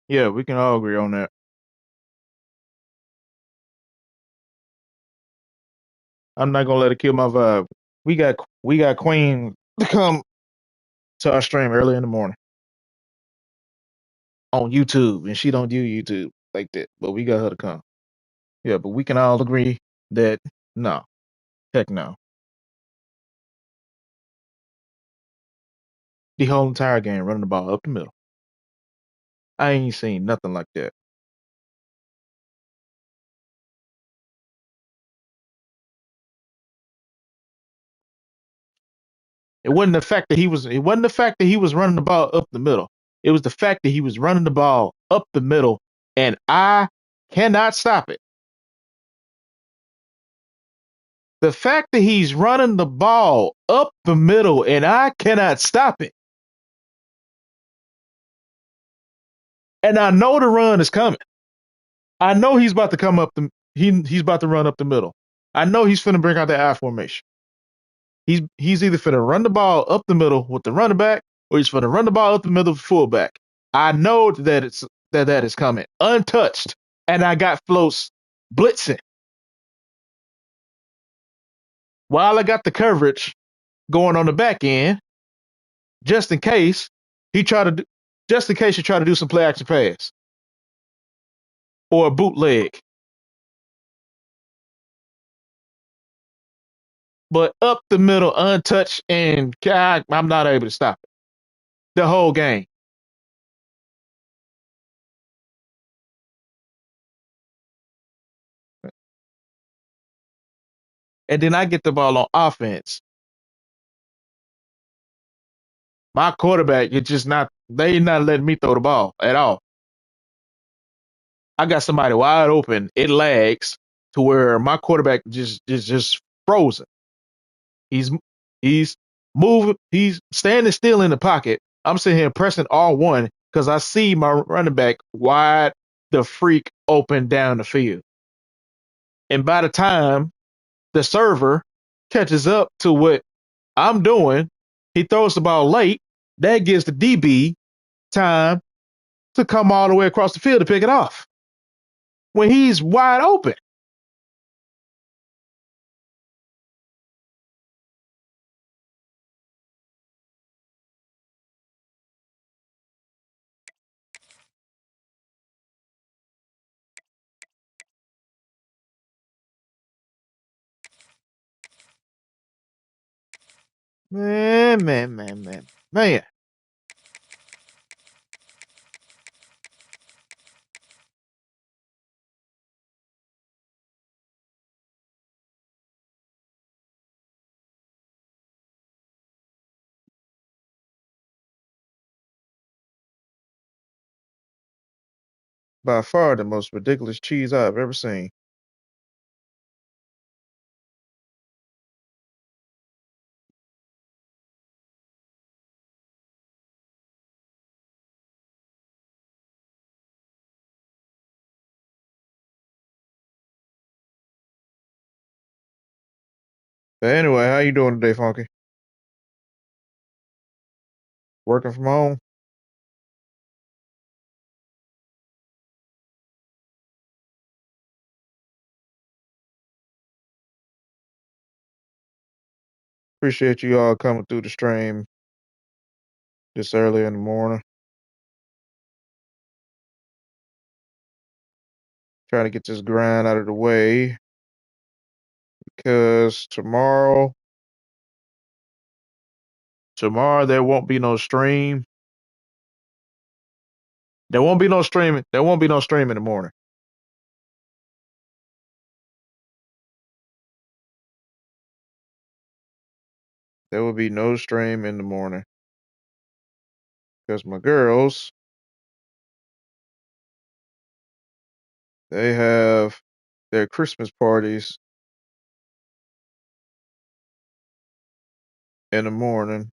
S1: Yeah, we can all agree on that. I'm not gonna let it kill my vibe. We got Queen to come to our stream early in the morning on YouTube, and she don't do YouTube like that, but we got her to come. Yeah, but we can all agree that no, heck no. the whole entire game running the ball up the middle. I ain't seen nothing like that. It wasn't the fact that he was. It wasn't the fact that he was running the ball up the middle. It was the fact that he was running the ball up the middle, and I cannot stop it. The fact that he's running the ball up the middle, and I cannot stop it. And I know the run is coming. I know he's about to come up the. He's about to run up the middle. I know he's finna bring out the I formation. He's either finna run the ball up the middle with the running back, or he's finna run the ball up the middle with the fullback. I know that is coming untouched, and I got floats blitzing while I got the coverage going on the back end, just in case he try to do, just in case you try to do some play action pass or a bootleg. But up the middle, untouched, and God, I'm not able to stop it the whole game. And then I get the ball on offense. My quarterback is just not. They not letting me throw the ball at all. I got somebody wide open. It lags to where my quarterback just frozen. He's he's moving. He's standing still in the pocket. I'm sitting here pressing R1 because I see my running back wide the freak open down the field. And by the time the server catches up to what I'm doing, he throws the ball late. That gives the DB time to come all the way across the field to pick it off when he's wide open. Man. By far the most ridiculous cheese I've ever seen. But anyway, how you doing today, Funky? Working from home? Appreciate you all coming through the stream this early in the morning. Trying to get this grind out of the way because tomorrow there won't be no stream. There won't be no streaming. There won't be no stream in the morning. There will be no stream in the morning because my girls, they have their Christmas parties in the morning.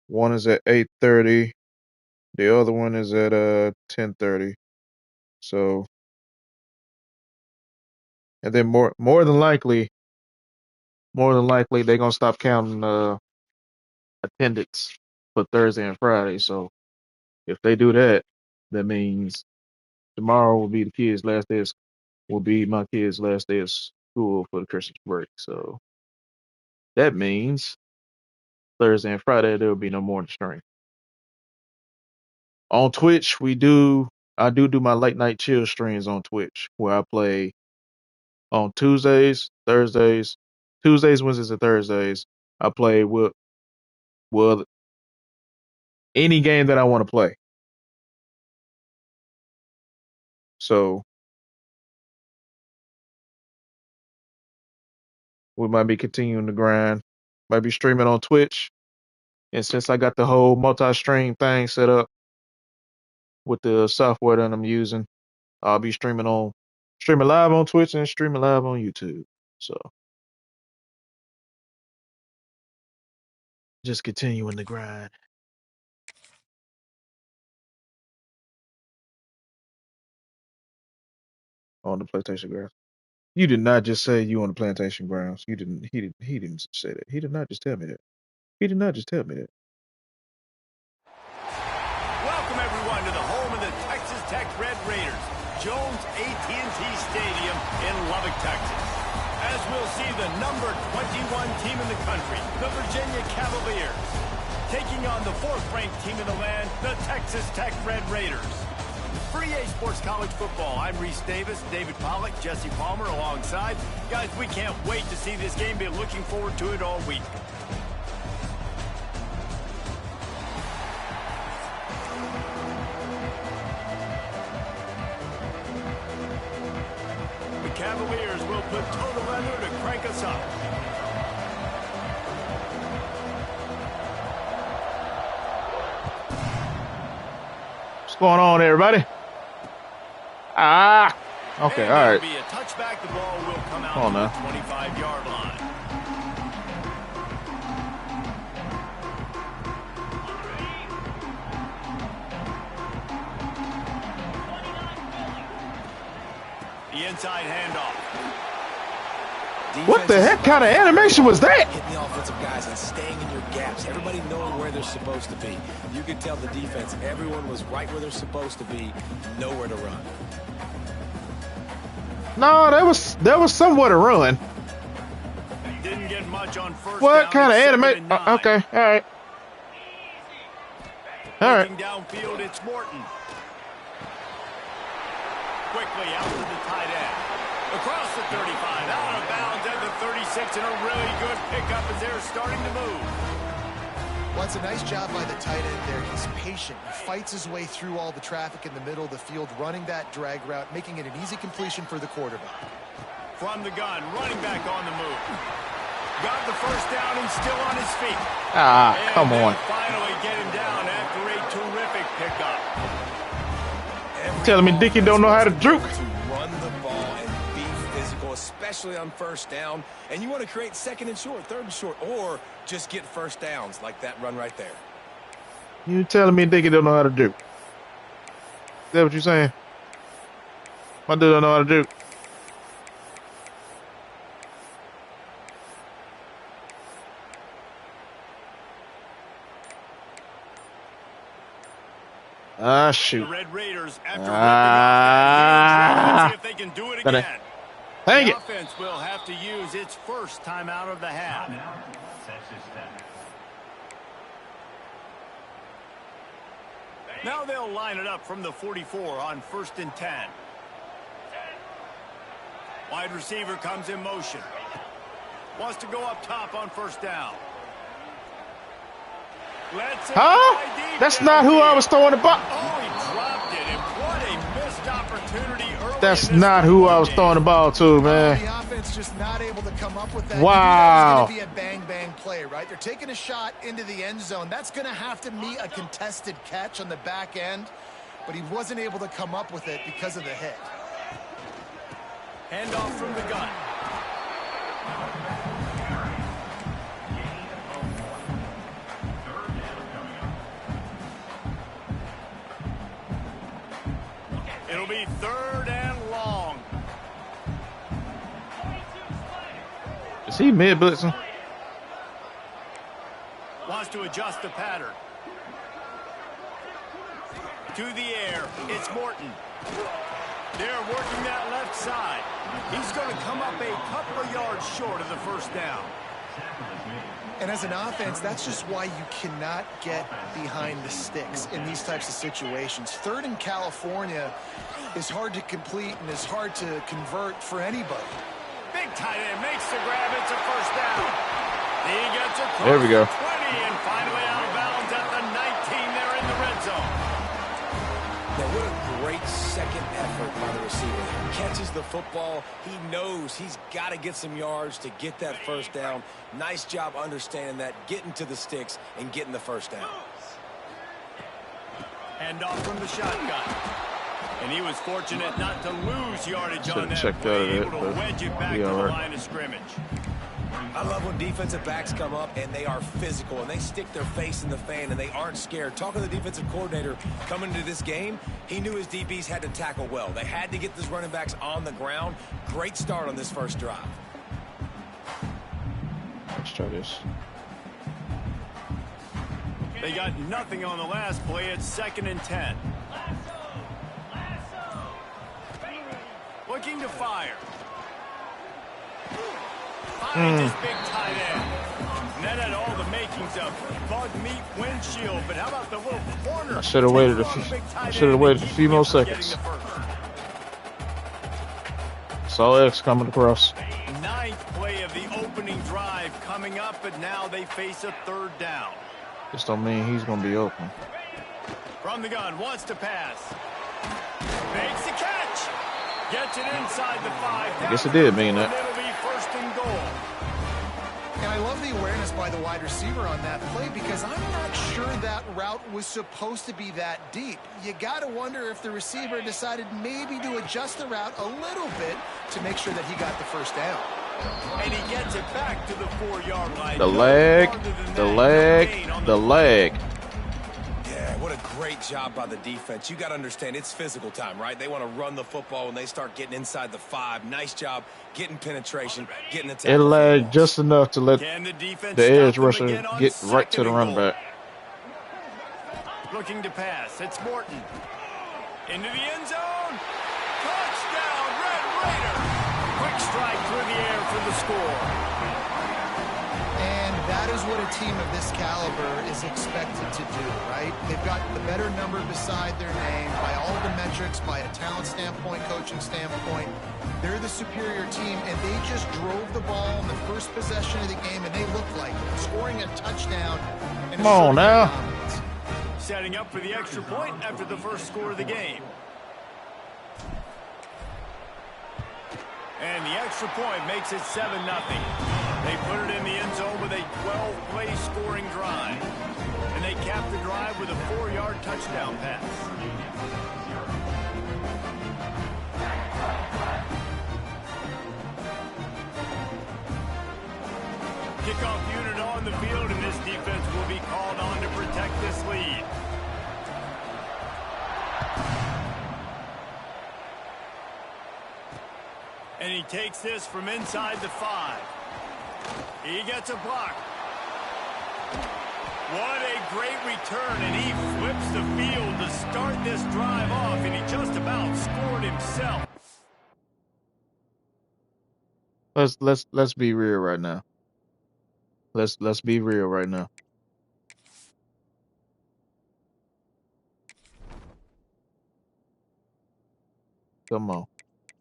S1: One is at 8:30. The other one is at 10:30. So, and then more than likely they're gonna stop counting attendance for Thursday and Friday. So if they do that, that means tomorrow will be will be my kids' last day of school for the Christmas break. So that means Thursday and Friday there will be no more stream. On Twitch, I do my late night chill streams on Twitch where I play on Tuesdays, Wednesdays, and Thursdays. I play with any game that I want to play. So we might be continuing to grind. Might be streaming on Twitch. And since I got the whole multi-stream thing set up with the software that I'm using, I'll be streaming live on Twitch and streaming live on YouTube. So just continuing the grind on the PlayStation grounds. You did not just say you on the plantation grounds. You didn't. He didn't say that. He did not just tell me that. He did not just tell me that.
S2: Welcome, everyone, to the home of the Texas Tech Red Raiders, Jones AT&T Stadium in Lubbock, Texas. As we'll see the number 21 team in the country, the Virginia Cavaliers, taking on the 4th-ranked team in the land, the Texas Tech Red Raiders. For EA Sports College Football, I'm Reese Davis, David Pollack, Jesse Palmer alongside. Guys, we can't wait to see this game. Been looking forward to it all week. The Cavaliers will put total leather to crank us up.
S1: What's going on, everybody? Okay, all right.
S2: Be a touchback. The ball will come out
S1: on
S2: to the
S1: now.
S2: 25-yard line. The inside handoff.
S1: What the heck kind of animation was that?
S3: Hitting the offensive guys and staying in your gaps. Everybody knowing where they're supposed to be. You could tell the defense, everyone was right where they're supposed to be, nowhere to run.
S1: No, that was somewhat a run.
S2: Didn't get much on first
S1: What
S2: down.
S1: kind of
S2: It's
S1: animation?
S2: 2nd and 9.
S1: Okay, all right. All right.
S2: Looking downfield, it's Morton. Quickly out to the tight end. Across the 35, out of bounds at the 36, and a really good pickup as they're starting to move.
S4: Well, it's a nice job by the tight end there. He's patient. He fights his way through all the traffic in the middle of the field, running that drag route, making it an easy completion for the quarterback.
S2: From the gun, running back on the move. Got the first down and still on his feet.
S1: Ah, come on.
S2: Finally get him down after a terrific pickup.
S1: Telling me Dickie don't know how to juke.
S3: To run the ball and be physical, especially on first down. And you want to create 2nd and short, 3rd and short, or just get first downs like that run right there.
S1: You telling me Dickie don't know how to juke? Is that what you're saying? My dude don't know how to juke. Ah, shoot.
S2: The Red Raiders, after ripping off that huge run, see if they can do it again.
S1: Dang
S2: The
S1: it.
S2: offense will have to use its first time out of the half. Now they'll line it up from the 44 on 1st and 10. Wide receiver comes in motion. Wants to go up top on 1st down.
S1: That's not who I was throwing the ball.
S2: Oh, he dropped it, and what a missed opportunity early.
S1: That's not who I was throwing the ball to, man.
S4: The offense just not able to come up with that.
S1: Wow.
S4: It's going to be a bang-bang play, right? They're taking a shot into the end zone. That's going to have to be a contested catch on the back end, but he wasn't able to come up with it because of the hit.
S2: Handoff from the gun. It'll be 3rd and long.
S1: Is he mid blitzing?
S2: Wants to adjust the pattern. To the air, it's Morton. They're working that left side. He's going to come up a couple of yards short of the 1st down.
S4: And as an offense, that's just why you cannot get behind the sticks in these types of situations. 3rd in California is hard to complete and is hard to convert for anybody.
S2: Big tight end makes the grab. It's a 1st down. He gets across
S1: There we go.
S2: the 20 and finally out of bounds at the 19. They're
S3: receiver there. Catches the football. He knows he's got to get some yards to get that first down. Nice job understanding that, getting to the sticks and getting the first down.
S2: Hand off from the shotgun. And he was fortunate not to lose yardage on that
S1: checked
S2: play,
S1: out of
S2: able to wedge it back to the line of scrimmage.
S3: I love when defensive backs come up and they are physical and they stick their face in the fan and they aren't scared. Talking to the defensive coordinator coming into this game, he knew his DBs had to tackle well. They had to get those running backs on the ground. Great start on this first drive.
S1: Let's try this.
S2: They got nothing on the last play. It's 2nd and 10. Looking to fire. Finds his big tight end. And that had all the makings of bug meat windshield. But how about the little corner?
S1: I should have waited a few more seconds. Saw X coming across.
S2: 9th play of the opening drive coming up, but now they face a 3rd down.
S1: This don't mean he's gonna be open.
S2: From the gun, wants to pass. Makes the catch. Gets it inside the 5.
S1: I guess it did mean that.
S2: It'll be 1st and goal.
S4: And I love the awareness by the wide receiver on that play because I'm not sure that route was supposed to be that deep. You got to wonder if the receiver decided maybe to adjust the route a little bit to make sure that he got the first down.
S2: And he gets it back to the 4-yard line.
S1: The leg, the leg, the leg.
S3: Yeah, what a great job by the defense. You got to understand, it's physical time, right? They want to run the football when they start getting inside the 5. Nice job getting penetration, getting the tackle.
S1: It lagged just enough to let the edge rusher get right to the running back.
S2: Looking to pass. It's Morton. Into the end zone. Touchdown, Red Raider. Quick strike through the air for the score.
S4: And that is what a team of this caliber is expected to do, right? They've got the better number beside their name by all the metrics, by a talent standpoint, coaching standpoint. They're the superior team, and they just drove the ball in the first possession of the game, and they looked like it, scoring a touchdown. And
S1: come on now.
S2: Setting up for the extra point after the first score of the game. And the extra point makes it 7-0. They put it in the end zone with a 12-play scoring drive. And they cap the drive with a 4-yard touchdown pass. Kickoff unit on the field, and this defense will be called on to protect this lead. And he takes this from inside the 5. He gets a block. What a great return, and he flips the field to start this drive off, and he just about scored himself.
S1: Let's be real right now. Let's be real right now. Come on.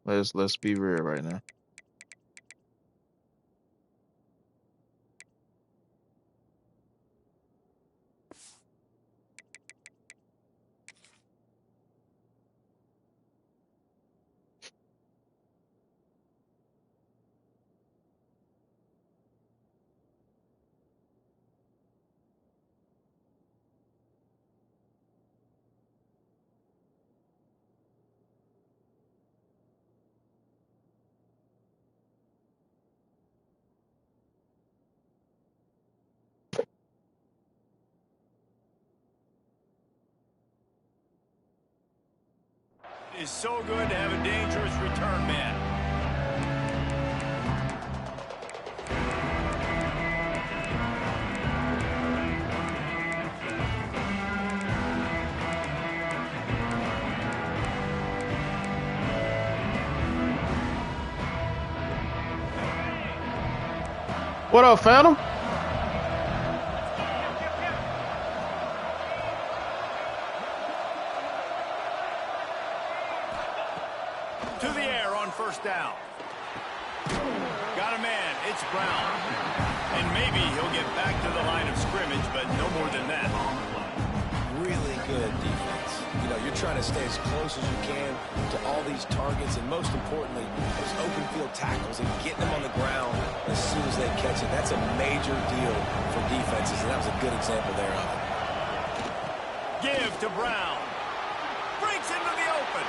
S1: Let's be real right now.
S2: It's so good to have a dangerous return man.
S1: What up, Phantom?
S2: To the air on first down. Got a man. It's Brown. And maybe he'll get back to the line of scrimmage, but no more than that.
S3: Really good defense. You know, you're trying to stay as close as you can to all these targets, and most importantly, those open field tackles and getting them on the ground as soon as they catch it. That's a major deal for defenses, and that was a good example there of it.
S2: Give to Brown. Breaks into the open.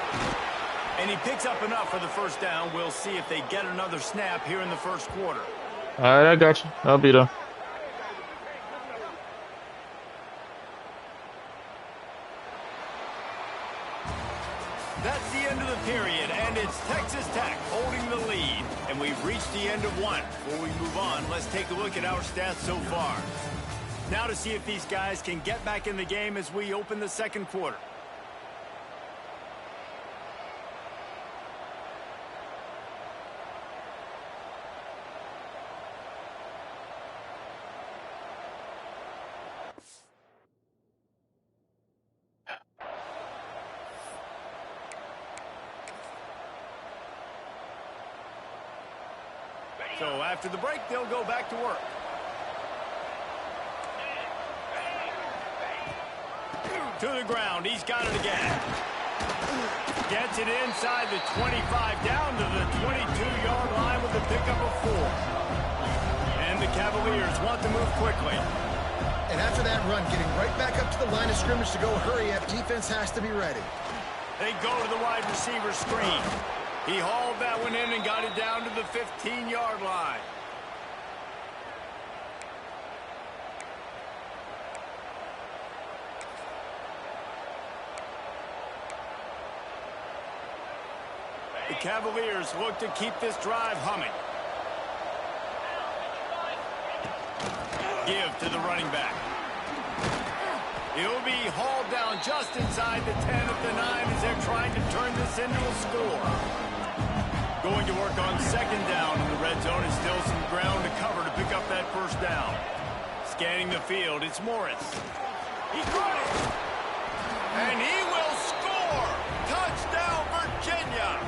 S2: And he picks up enough for the first down. We'll see if they get another snap here in the first quarter.
S1: All right, I got you. I'll be there.
S2: That's the end of the period, and it's Texas Tech holding the lead. And we've reached the end of one. Before we move on, let's take a look at our stats so far. Now to see if these guys can get back in the game as we open the second quarter. So after the break, they'll go back to work. To the ground. He's got it again. Gets it inside the 25, down to the 22-yard line with a pickup of 4. And the Cavaliers want to move quickly.
S4: And after that run, getting right back up to the line of scrimmage to go hurry up, defense has to be ready.
S2: They go to the wide receiver screen. He hauled that one in and got it down to the 15-yard line. The Cavaliers look to keep this drive humming. Give to the running back. He'll be hauled down just inside the 10 of the 9 as they're trying to turn this into a score. Going to work on second down in the red zone, and still some ground to cover to pick up that first down. Scanning the field, it's Morris. He got it! And he will score! Touchdown, Virginia!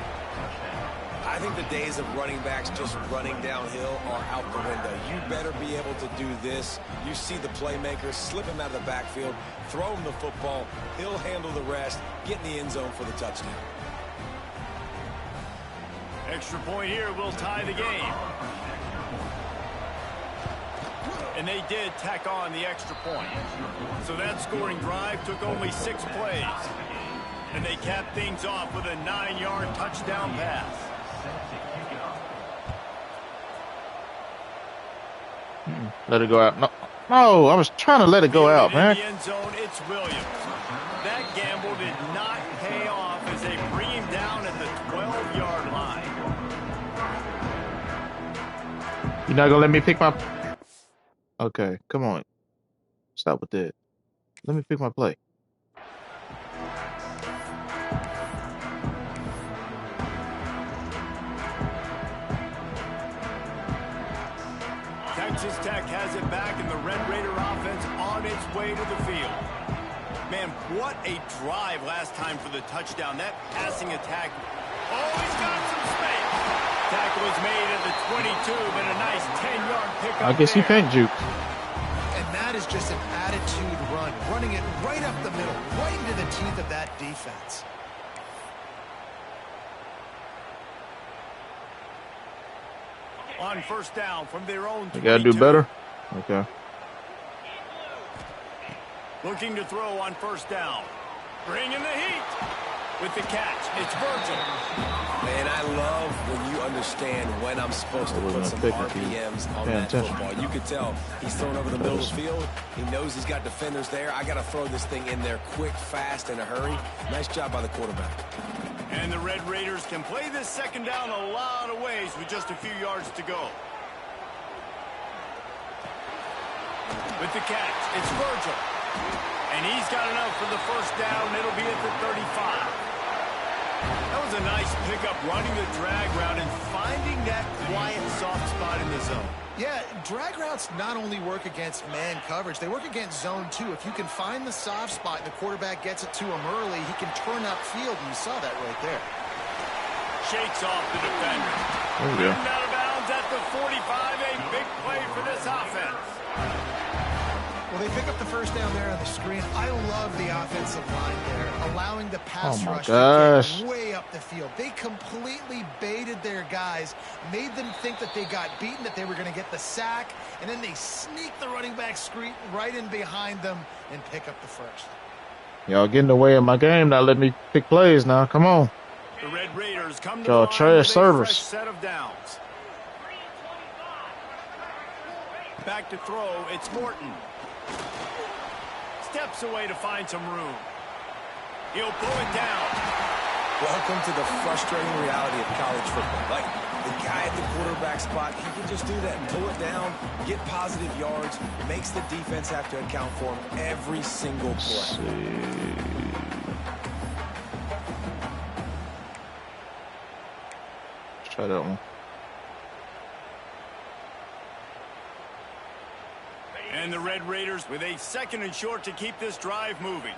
S3: I think the days of running backs just running downhill are out the window. You better be able to do this. You see the playmaker, slip him out of the backfield, throw him the football, he'll handle the rest, get in the end zone for the touchdown.
S2: Extra point here will tie the game. And they did tack on the extra point. So that scoring drive took only 6 plays. And they capped things off with a 9-yard touchdown pass.
S1: Let it go out. No, I was trying to let it go out, man.
S2: In the end zone, it's Williams. That gamble did not pay off as they bring him down at the 12-yard line.
S1: You're not gonna let me pick my... Okay, come on. Stop with that. Let me pick my play.
S2: Texas Tech has it back, and the Red Raider offense on its way to the field. Man, what a drive last time for the touchdown. That passing attack. Oh, he's got some space. Tackle was made at the 22, but a nice 10-yard pickup.
S1: I guess you can't juke.
S4: And that is just an attitude run, running it right up the middle, right into the teeth of that defense.
S2: On first down from their own 22.
S1: You gotta do better. Okay.
S2: Looking to throw on first down. Bring in the heat. With the catch, it's Virgil.
S3: Man, I love when you understand when I'm supposed to put some RPMs on that football. You could tell he's thrown over the middle of the field. He knows he's got defenders there. I got to throw this thing in there quick, fast, in a hurry. Nice job by the quarterback.
S2: And the Red Raiders can play this second down a lot of ways with just a few yards to go. With the catch, it's Virgil. And he's got enough for the first down. It'll be at the 35. That was a nice pickup, running the drag route and finding that quiet, soft spot in the zone.
S4: Yeah, drag routes not only work against man coverage, they work against zone too. If you can find the soft spot and the quarterback gets it to him early, he can turn upfield, and you saw that right there.
S2: Shakes off the defender.
S1: Oh, yeah.
S2: Out of bounds at the 45, a big play for this offense.
S4: Well, Well, they pick up the first down there on the screen. I love the offensive line there, allowing the pass rush to get way up the field. They completely baited their guys, made them think that they got beaten, that they were going to get the sack, and then they sneak the running back screen right in behind them and pick up the first.
S1: Y'all getting in the way of my game. Now let me pick plays now. Come on.
S2: The Red Raiders come to
S1: Y'all
S2: the line
S1: trash
S2: with a
S1: service.
S2: fresh set of downs. Back to throw, it's Morton. Steps away to find some room. He'll pull it down.
S3: Welcome to the frustrating reality of college football. Like, the guy at the quarterback spot, he can just do that and pull it down, get positive yards, makes the defense have to account for him every single play.
S1: Let's try that one.
S2: And the Red Raiders with a 2nd and short to keep this drive moving.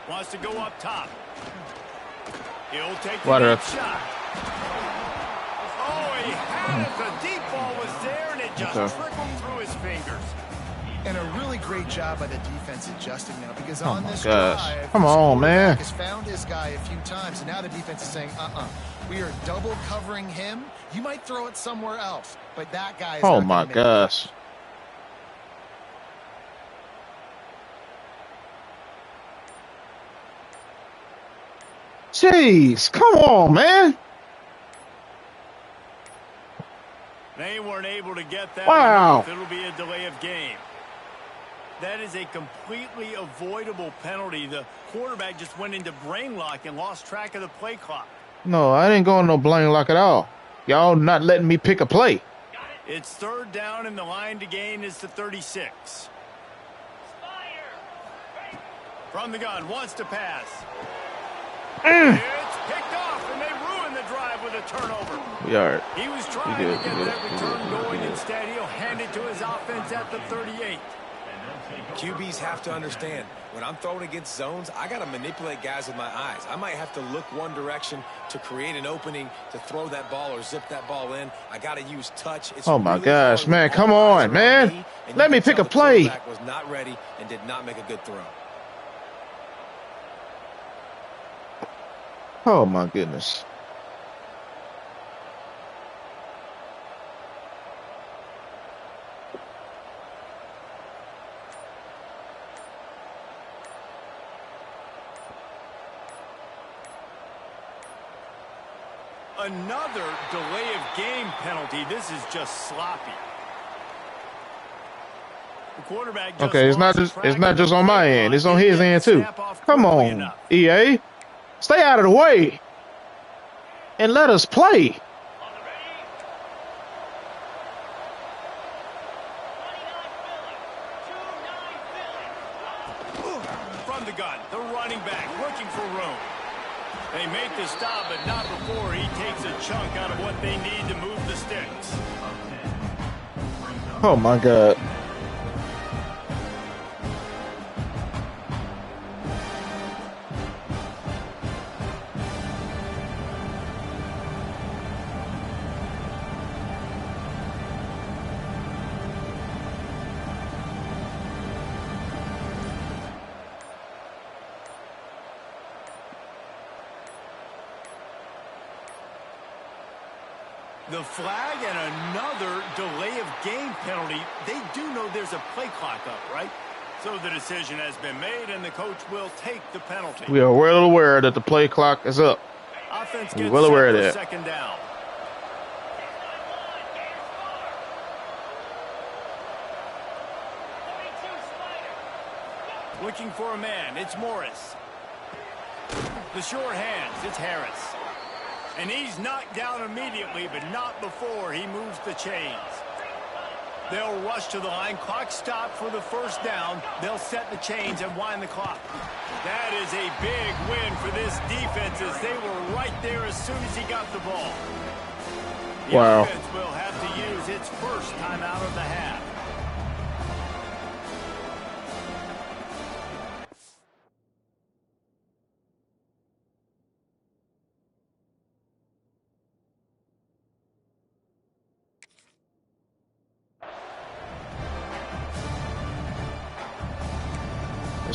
S2: Wants to go up top. He'll take the deep shot. Oh, he had it. The deep ball was there, and it just trickled through his fingers.
S4: And a really great job by the defense adjusting now, because on this drive,
S1: come on, man,
S4: has found his guy a few times, and now the defense is saying, we are double covering him. You might throw it somewhere else, but that guy is
S1: oh my gosh. Jeez, come on, man.
S2: They weren't able to get that.
S1: Wow.
S2: It'll be a delay of game. That is a completely avoidable penalty. The quarterback just went into brain lock and lost track of the play clock.
S1: No, I didn't go in no brain lock at all. Y'all not letting me pick a play.
S2: It's 3rd down, and the line to gain is to 36. From the gun, wants to pass. It's picked off, and they ruin the drive with a turnover.
S1: He
S2: was trying to get that return going. Instead, he'll hand it to his offense at the 38.
S3: QBs have to understand, when I'm throwing against zones, I got to manipulate guys with my eyes. I might have to look one direction to create an opening to throw that ball or zip that ball in. I got to use touch. It's
S1: oh my
S3: really
S1: gosh, man, come on, man. Let me pick a play.
S3: The quarterback was not ready and did not make a good throw.
S1: Oh my goodness.
S2: Another delay of game penalty. This is just sloppy. The quarterback just
S1: it's not just on my end. It's on his end too. Come on, EA. Stay out of the way and let us play.
S2: From the gun, the running back looking for room. They make the stop, but not before he takes a chunk out of what they need to move the sticks.
S1: Oh my God.
S2: The flag and another delay of game penalty. They do know there's a play clock up, right? So the decision has been made, and the coach will take the penalty.
S1: We are well aware that the play clock is up.
S2: Offense
S1: We're
S2: gets
S1: well aware of that.
S2: 2nd down. Looking for a man. It's Morris. The short hands. It's Harris. And he's knocked down immediately, but not before he moves the chains. They'll rush to the line. Clock stopped for the 1st down. They'll set the chains and wind the clock. That is a big win for this defense, as they were right there as soon as he got the ball. The offense will have to use its 1st timeout of the half.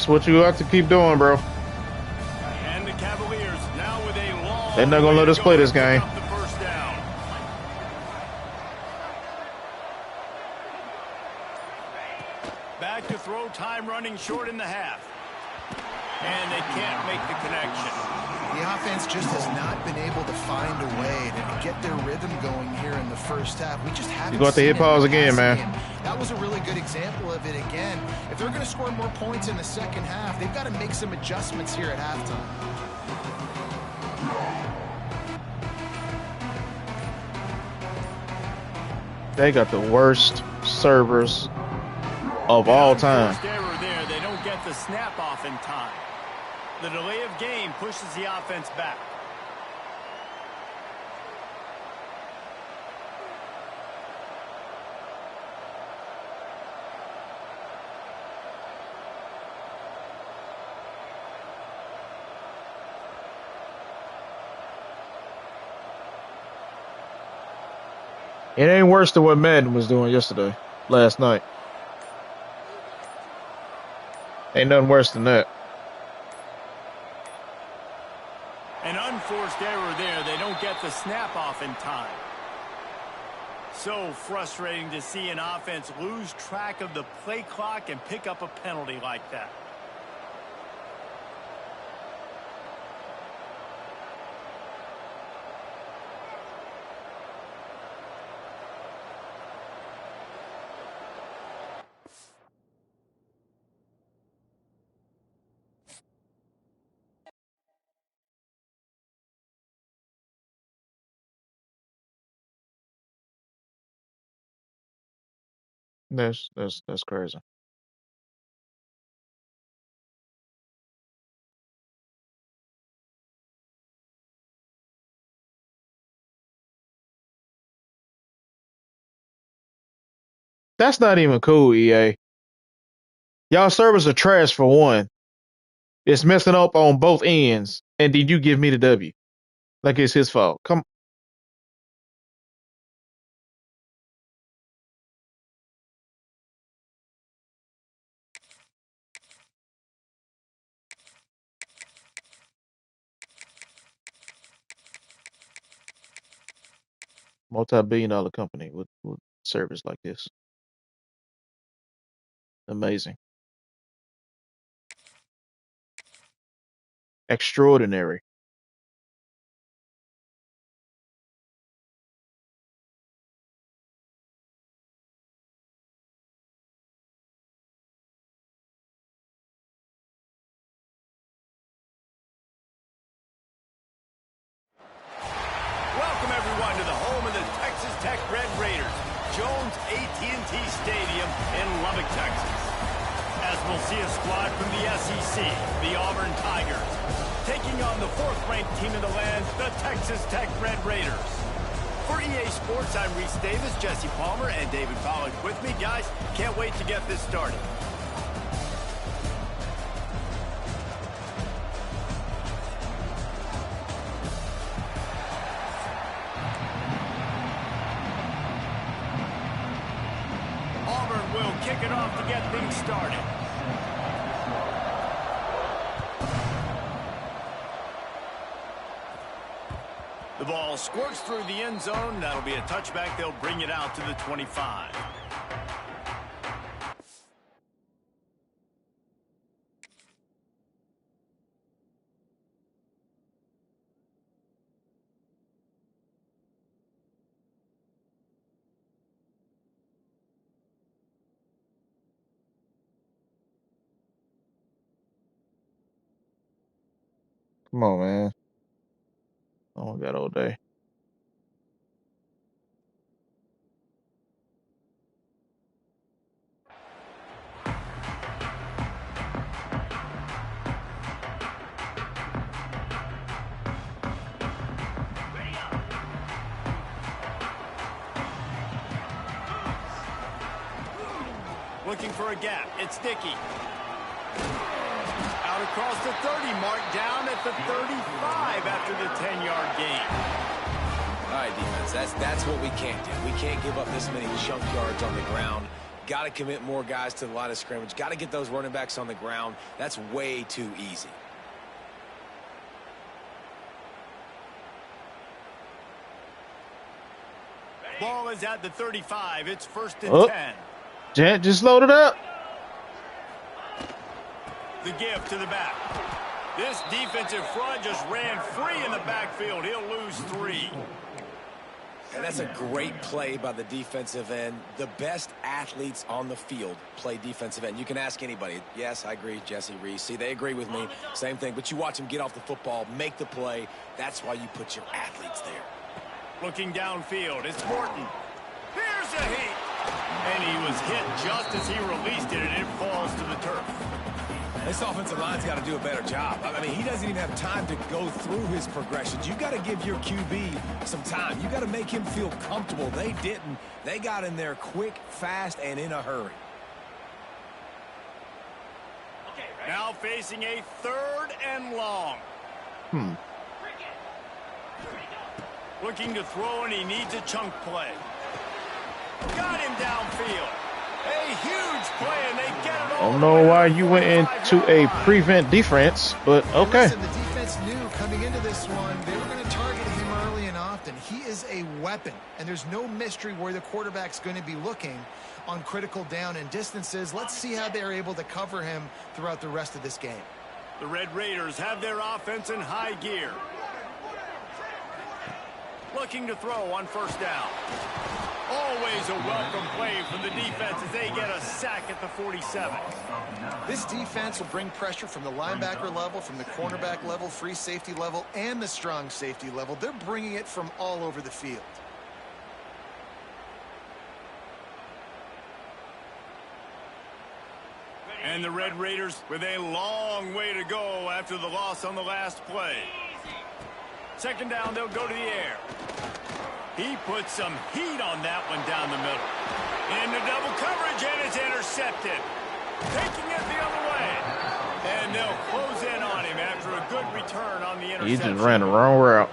S1: That's what you have to keep doing, bro.
S2: And the Cavaliers now with a long
S1: They're not gonna let us play this game.
S2: the first down. Back to throw, time running short in the half. And they can't make the connection.
S4: The offense just has not been able to find a way to get their rhythm going here in the first half. We just haven't.
S1: You got to hit pause again, man.
S4: That was a really good example of it again. If they're going to score more points in the second half, they've got to make some adjustments here at halftime.
S1: They got the worst servers of all time.
S2: First error there. They don't get the snap off in time. The delay of game pushes the offense back.
S1: It ain't worse than what Madden was doing last night. Ain't nothing worse than that.
S2: An unforced error there. They don't get the snap off in time. So frustrating to see an offense lose track of the play clock and pick up a penalty like that.
S1: That's crazy. That's not even cool, EA. Y'all service are trash for one. It's messing up on both ends. And did you give me the W? Like it's his fault. Come. Multi-billion-dollar company with service like this. Amazing. Extraordinary.
S2: Welcome everyone to the home of the Texas Tech Red Raiders, Jones AT&T Stadium in Lubbock, Texas. As we'll see a squad from the SEC, the Auburn Tigers, taking on the fourth-ranked team in the land, the Texas Tech Red Raiders. For EA Sports, I'm Reese Davis, Jesse Palmer, and David Pollack with me. Guys, can't wait to get this started. Auburn will kick it off to get things started. The ball squirts through the end zone. That'll be a touchback. They'll bring it out to the 25.
S1: Come on, man. Oh, we got all day.
S2: Looking for a gap. It's Dickey. Out across the 30 mark, down at the 35 after the 10-yard gain.
S3: All right, defense, that's what we can't do. We can't give up this many chunk yards on the ground. got to commit more guys to the line of scrimmage. Got to get those running backs on the ground. That's way too easy.
S2: Ball is at the 35. It's 1st and 10.
S1: Jet just loaded up.
S2: The give to the back. This defensive front just ran free in the backfield. He'll lose 3.
S3: And that's a great play by the defensive end. The best athletes on the field play defensive end. You can ask anybody. Yes, I agree, Jesse Reese. See, they agree with me. Same thing. But you watch them get off the football, make the play. That's why you put your athletes there.
S2: Looking downfield, it's Morton. Here's a hit. And he was hit just as he released it, and it falls to the turf.
S3: This offensive line's got to do a better job. I mean, he doesn't even have time to go through his progressions. You got to give your QB some time. You got to make him feel comfortable. They didn't. They got in there quick, fast, and in a hurry.
S2: Now facing a 3rd and long. Looking to throw, and he needs a chunk play. Got him downfield. A huge play, and they get it all.
S1: I don't know why you went into a prevent defense, but okay.
S4: Listen, the defense knew coming into this one they were going to target him early and often. He is a weapon, and there's no mystery where the quarterback's going to be looking on critical down and distances. Let's see how they're able to cover him throughout the rest of this game.
S2: The Red Raiders have their offense in high gear. Looking to throw on 1st down. Always a welcome play from the defense as they get a sack at the 47.
S4: This defense will bring pressure from the linebacker level, from the cornerback level, free safety level, and the strong safety level. They're bringing it from all over the field.
S2: And the Red Raiders with a long way to go after the loss on the last play. 2nd down, they'll go to the air. He puts some heat on that one down the middle. Into double coverage, and it's intercepted. Taking it the other way. And they'll close in on him after a good return on the interception.
S1: He just ran the wrong route.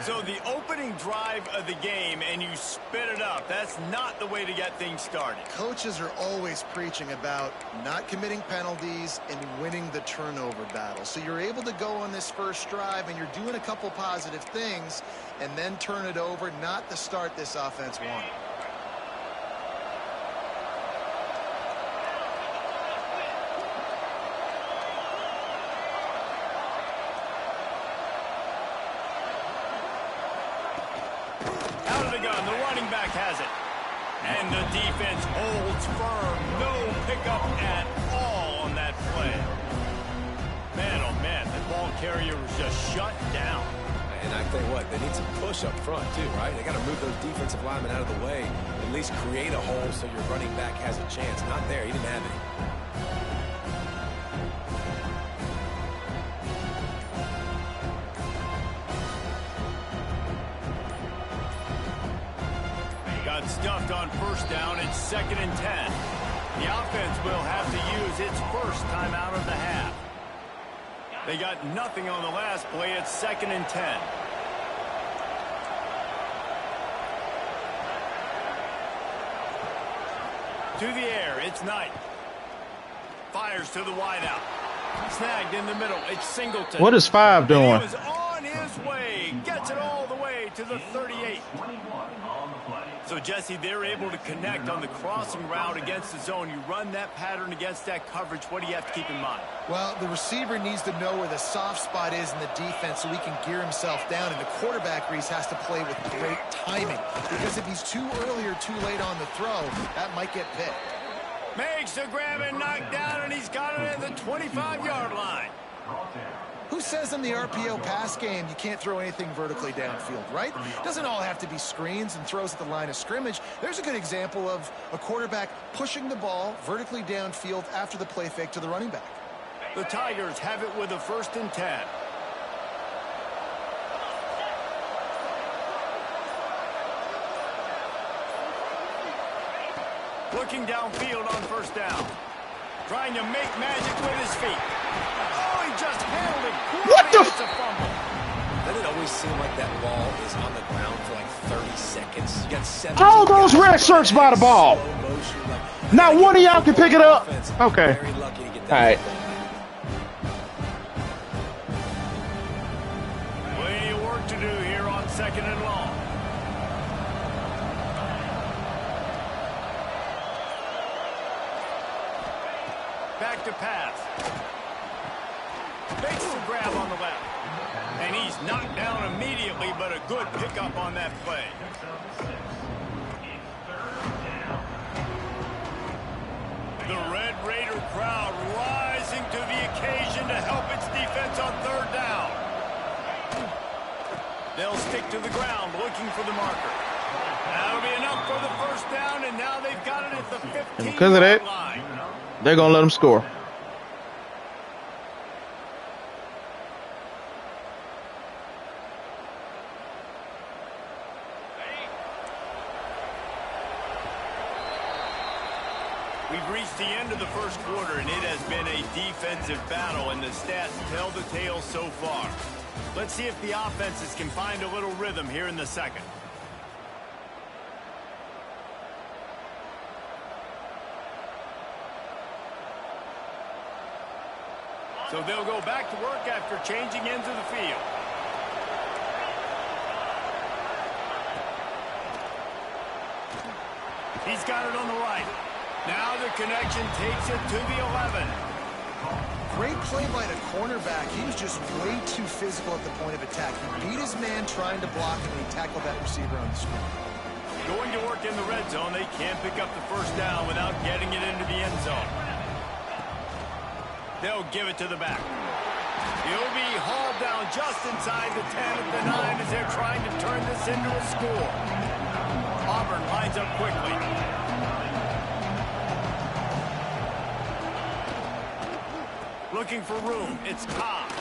S2: So the opening drive of the game, and you spit it up. That's not the way to get things started.
S4: Coaches are always preaching about not committing penalties and winning the turnover battle. So you're able to go on this first drive, and you're doing a couple positive things, and then turn it over, not the start this offense wanted.
S2: Has it. And the defense holds firm. No pickup at all on that play. Man, oh man, the ball carrier was just shut down.
S3: And I tell you what, they need some push up front too, right? They got to move those defensive linemen out of the way. At least create a hole so your running back has a chance. Not there. He didn't have any.
S2: Stuffed on 1st down. It's 2nd and 10. The offense will have to use its first timeout of the half. They got nothing on the last play. It's 2nd and 10. To the air. It's Knight. Fires to the wideout. Snagged in the middle. It's Singleton.
S1: What is 5 doing?
S2: He was on his way. Gets it all the way to the 38. So, Jesse, they're able to connect on the crossing route against the zone. You run that pattern against that coverage. What do you have to keep in mind?
S4: Well, the receiver needs to know where the soft spot is in the defense so he can gear himself down. And the quarterback, Reese, has to play with great timing. Because if he's too early or too late on the throw, that might get picked.
S2: Makes the grab and knock down, and he's got it at the 25-yard line.
S4: Who says in the RPO pass game you can't throw anything vertically downfield, right? Doesn't all have to be screens and throws at the line of scrimmage. There's a good example of a quarterback pushing the ball vertically downfield after the play fake to the running back.
S2: The Tigers have it with a 1st and 10. Looking downfield on 1st down. Trying to make magic with his feet. Oh, he just handled it.
S1: What the?
S2: It's a fumble.
S3: Doesn't it always seem like that ball is on the ground for like 30 seconds? You got 7.
S1: All those red shirts by the ball.
S3: Slow motion, like
S1: Not one of y'all can pick it up.
S3: Offense,
S1: Okay.
S3: very lucky to get
S1: All
S3: that
S1: right.
S3: football.
S2: Plenty of work to do here on 2nd and long. Back to pass. Makes the grab on the left. And he's knocked down immediately, but a good pickup on that play. The Red Raider crowd rising to the occasion to help its defense on 3rd down. They'll stick to the ground looking for the marker. That'll be enough for the 1st down, and now they've got it at the 15-yard line.
S1: They're going to let them score.
S2: We've reached the end of the 1st quarter, and it has been a defensive battle, and the stats tell the tale so far. Let's see if the offenses can find a little rhythm here in the 2nd. So they'll go back to work after changing ends of the field. He's got it on the right. Now the connection takes it to the 11.
S4: Great play by the cornerback. He was just way too physical at the point of attack. He beat his man trying to block him, and he tackled that receiver on the screen.
S2: Going to work in the red zone, they can't pick up the 1st down without getting it into the end zone. They'll give it to the back. He'll be hauled down just inside the 10 at the 9 as they're trying to turn this into a score. Auburn lines up quickly. Looking for room. It's Cobb.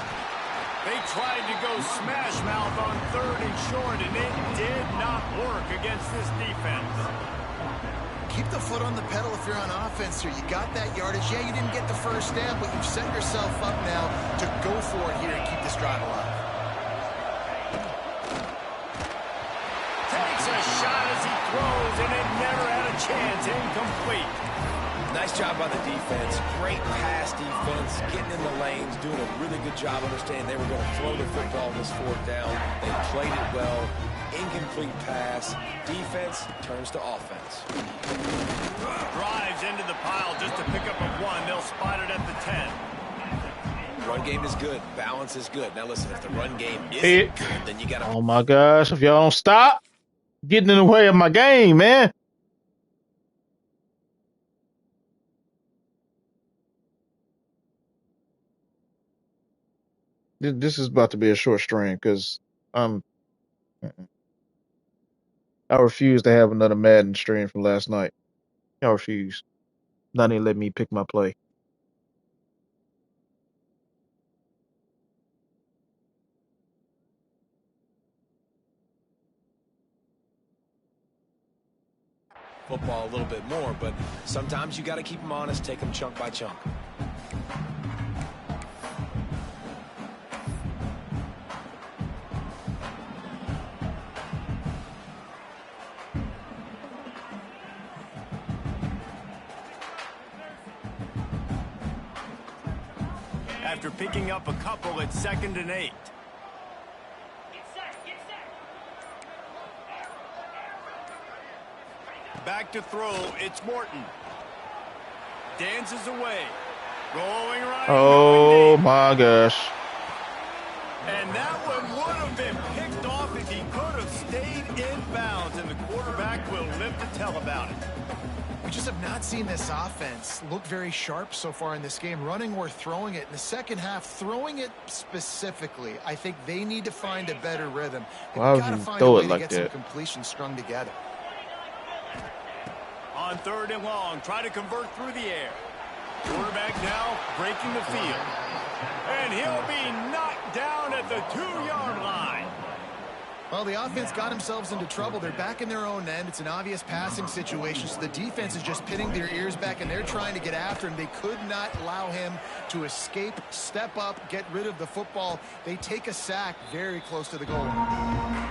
S2: They tried to go smash mouth on 3rd and short, and it did not work against this defense.
S4: Keep the foot on the pedal if you're on offense here. You got that yardage. Yeah, you didn't get the 1st down, but you've set yourself up now to go for it here and keep this drive alive.
S2: Takes a shot as he throws, and it never had a chance. Incomplete.
S3: Nice job by the defense. Great pass defense, getting in the lanes, doing a really good job understanding they were going to throw the football on this 4th down. They played it well. Incomplete pass. Defense turns to offense.
S2: Drives into the pile just to pick up a 1. They'll spot it at the 10.
S3: Run game is good. Balance is good. Now listen, if the run game isn't good, then you got to...
S1: Oh, my gosh. If y'all don't stop getting in the way of my game, man. This is about to be a short stream because I refuse to have another Madden stream from last night. I refuse. Not even let me pick my play.
S3: football a little bit more, but sometimes you got to keep them honest, take them chunk by chunk.
S2: After picking up a couple, it's 2nd and 8. Back to throw, it's Morton. Dances away. Rolling right.
S1: Oh, my gosh.
S2: And that one would have been picked off if he could have stayed in bounds, and the quarterback will live to tell about it.
S4: We just have not seen this offense look very sharp so far in this game, running or throwing it. In the second half, throwing it specifically, I think they need to find a better rhythm. They've got to find a way to get some completions strung together.
S2: On 3rd and long, try to convert through the air. Quarterback now breaking the field. And he'll be knocked down at the 2-yard line.
S4: Well, the offense got themselves into trouble. They're back in their own end. It's an obvious passing situation, so the defense is just pinning their ears back, and they're trying to get after him. They could not allow him to escape, step up, get rid of the football. They take a sack very close to the goal line.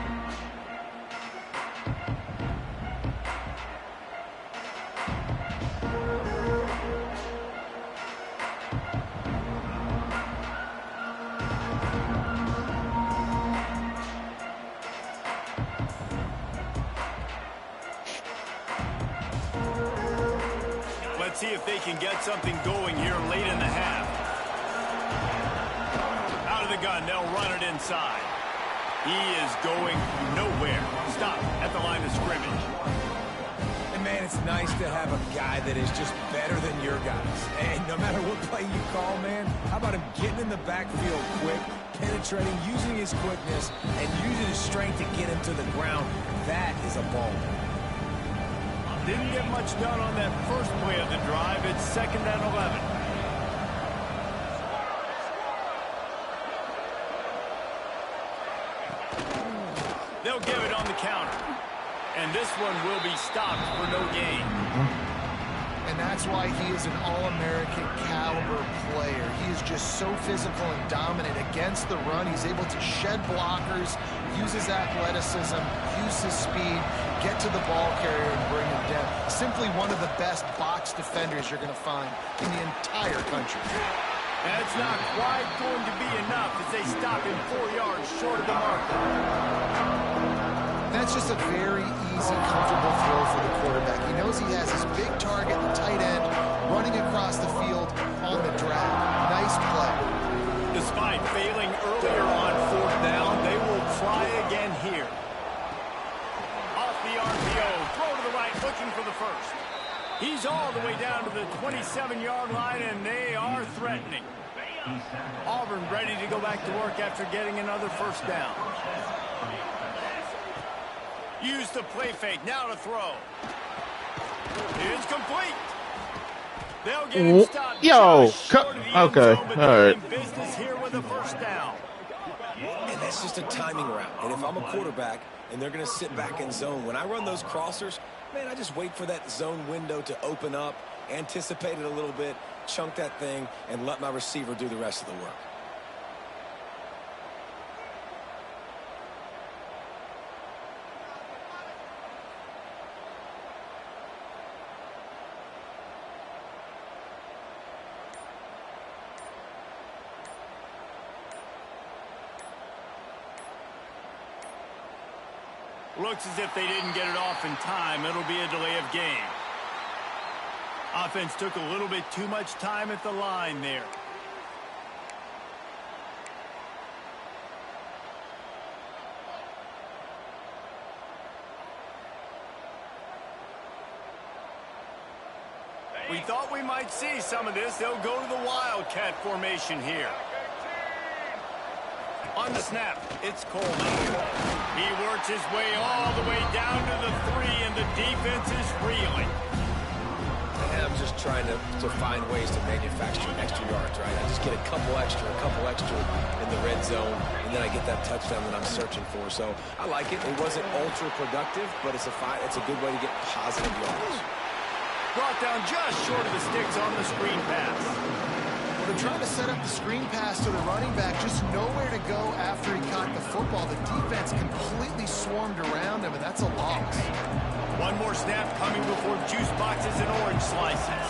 S2: Let's see if they can get something going here late in the half. Out of the gun, they'll run it inside. He is going nowhere. Stop at the line of scrimmage.
S3: And, man, it's nice to have a guy that is just better than your guys. And no matter what play you call, man, how about him getting in the backfield quick, penetrating, using his quickness, and using his strength to get him to the ground. That is a ball.
S2: Didn't get much done on that first play of the drive. It's 2nd and 11. They'll give it on the counter. And this one will be stopped for no gain.
S4: And that's why he is an All-American caliber player. He is just so physical and dominant against the run. He's able to shed blockers, use his athleticism, use his speed, get to the ball carrier and bring him down. Simply one of the best box defenders you're going to find in the entire country.
S2: That's not quite going to be enough as they stop him 4 yards short of the marker.
S4: That's just a very easy, comfortable throw for the quarterback. He knows he has his big target, the tight end, running across the field on the drag. Nice play.
S2: Despite failing earlier on 4th down, they will try again here. Off the RPO, throw to the right, looking for the first. He's all the way down to the 27-yard line, and they are threatening. Auburn ready to go back to work after getting another first down. Use the play fake, now to throw. It's complete. They'll get him stopped.
S1: Okay, all right.
S2: Business here with a first down.
S3: And that's just a timing route. And if I'm a quarterback and they're going to sit back in zone, when I run those crossers, man, I just wait for that zone window to open up, anticipate it a little bit, chunk that thing, and let my receiver do the rest of the work.
S2: Looks as if they didn't get it off in time. It'll be a delay of game. Offense took a little bit too much time at the line there. We thought we might see some of this. They'll go to the Wildcat formation here. On the snap, it's Coleman. He works his way all the way down to the 3, and the defense is reeling.
S3: And I'm just trying to find ways to manufacture extra yards, right? I just get a couple extra in the red zone, and then I get that touchdown that I'm searching for. So I like it. It wasn't ultra productive, but it's a good way to get positive yards.
S2: Brought down just short of the sticks on the screen pass.
S4: They're trying to set up the screen pass to the running back, just nowhere to go after he caught the football. The defense completely swarmed around him, and that's a loss.
S2: One more snap coming before juice boxes and orange slices.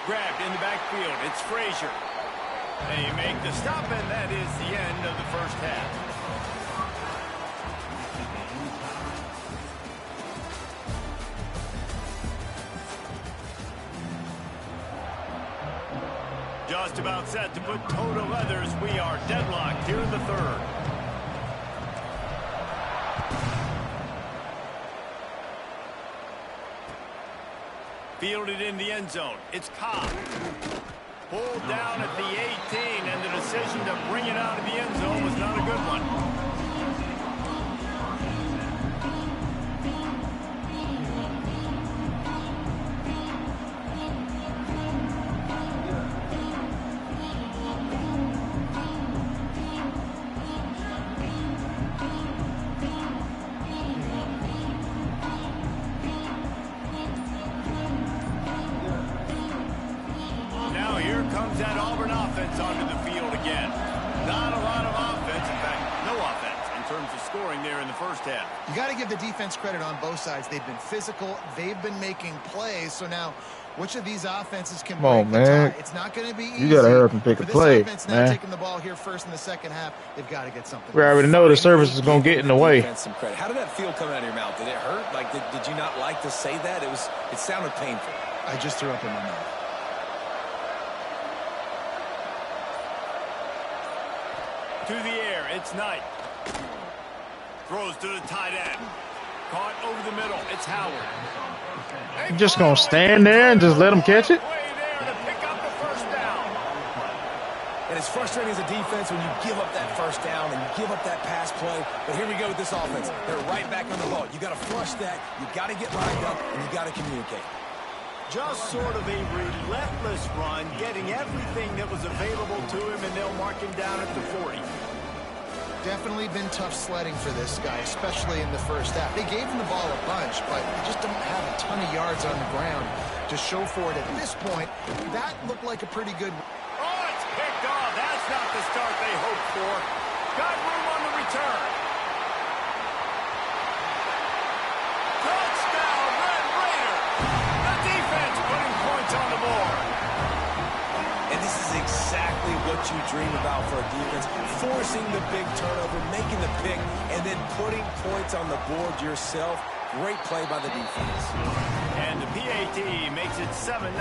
S2: Grabbed in the backfield. It's Frazier. They make the stop, and that is the end of the first half. Just about set to put toe to leathers. We are deadlocked here in the third. Fielded in the end zone. It's Cobb. Pulled down at the 18, and the decision to bring it out of the end zone was not a good one. Comes that Auburn offense onto the field again. Not a lot of offense, in fact, no offense. terms of scoring there in the first half.
S4: You got to give the defense credit on both sides. They've been physical. They've been making plays. So now, which of these offenses can break the tie? It's not going to be easy.
S1: You got to hurry up and pick a play,
S4: man. Taking the ball here first in the second half, they've got to get something.
S1: We already know the service is going to get in the way.
S3: Some credit. How did that feel coming out of your mouth? Did it hurt? Like, did you not like to say that? It sounded painful.
S4: I just threw up in my mouth.
S2: To the air, it's Knight. Throws to the tight end. Caught over the middle, it's Howard.
S1: You just gonna stand there and just let them catch it?
S2: Way there to pick up the first down.
S3: And it's frustrating as a defense when you give up that first down and you give up that pass play. But here we go with this offense. They're right back on the ball. You got to flush that. You got to get lined up, and you got to communicate.
S2: Just sort of a relentless run, getting everything that was available to him, and they'll mark him down at the 40.
S4: Definitely been tough sledding for this guy, especially in the first half. They gave him the ball a bunch, but just don't have a ton of yards on the ground to show for it. At this point, that looked like a pretty good.
S2: Oh, it's picked off. That's not the start they hoped for. Got room on the return. Touchdown, Red Raider. The defense putting points on the board.
S3: And this is exactly what you dream about for a defense. Forcing the big turnover, making the pick, and then putting points on the board yourself. Great play by the defense.
S2: And the PAT makes it 7-0.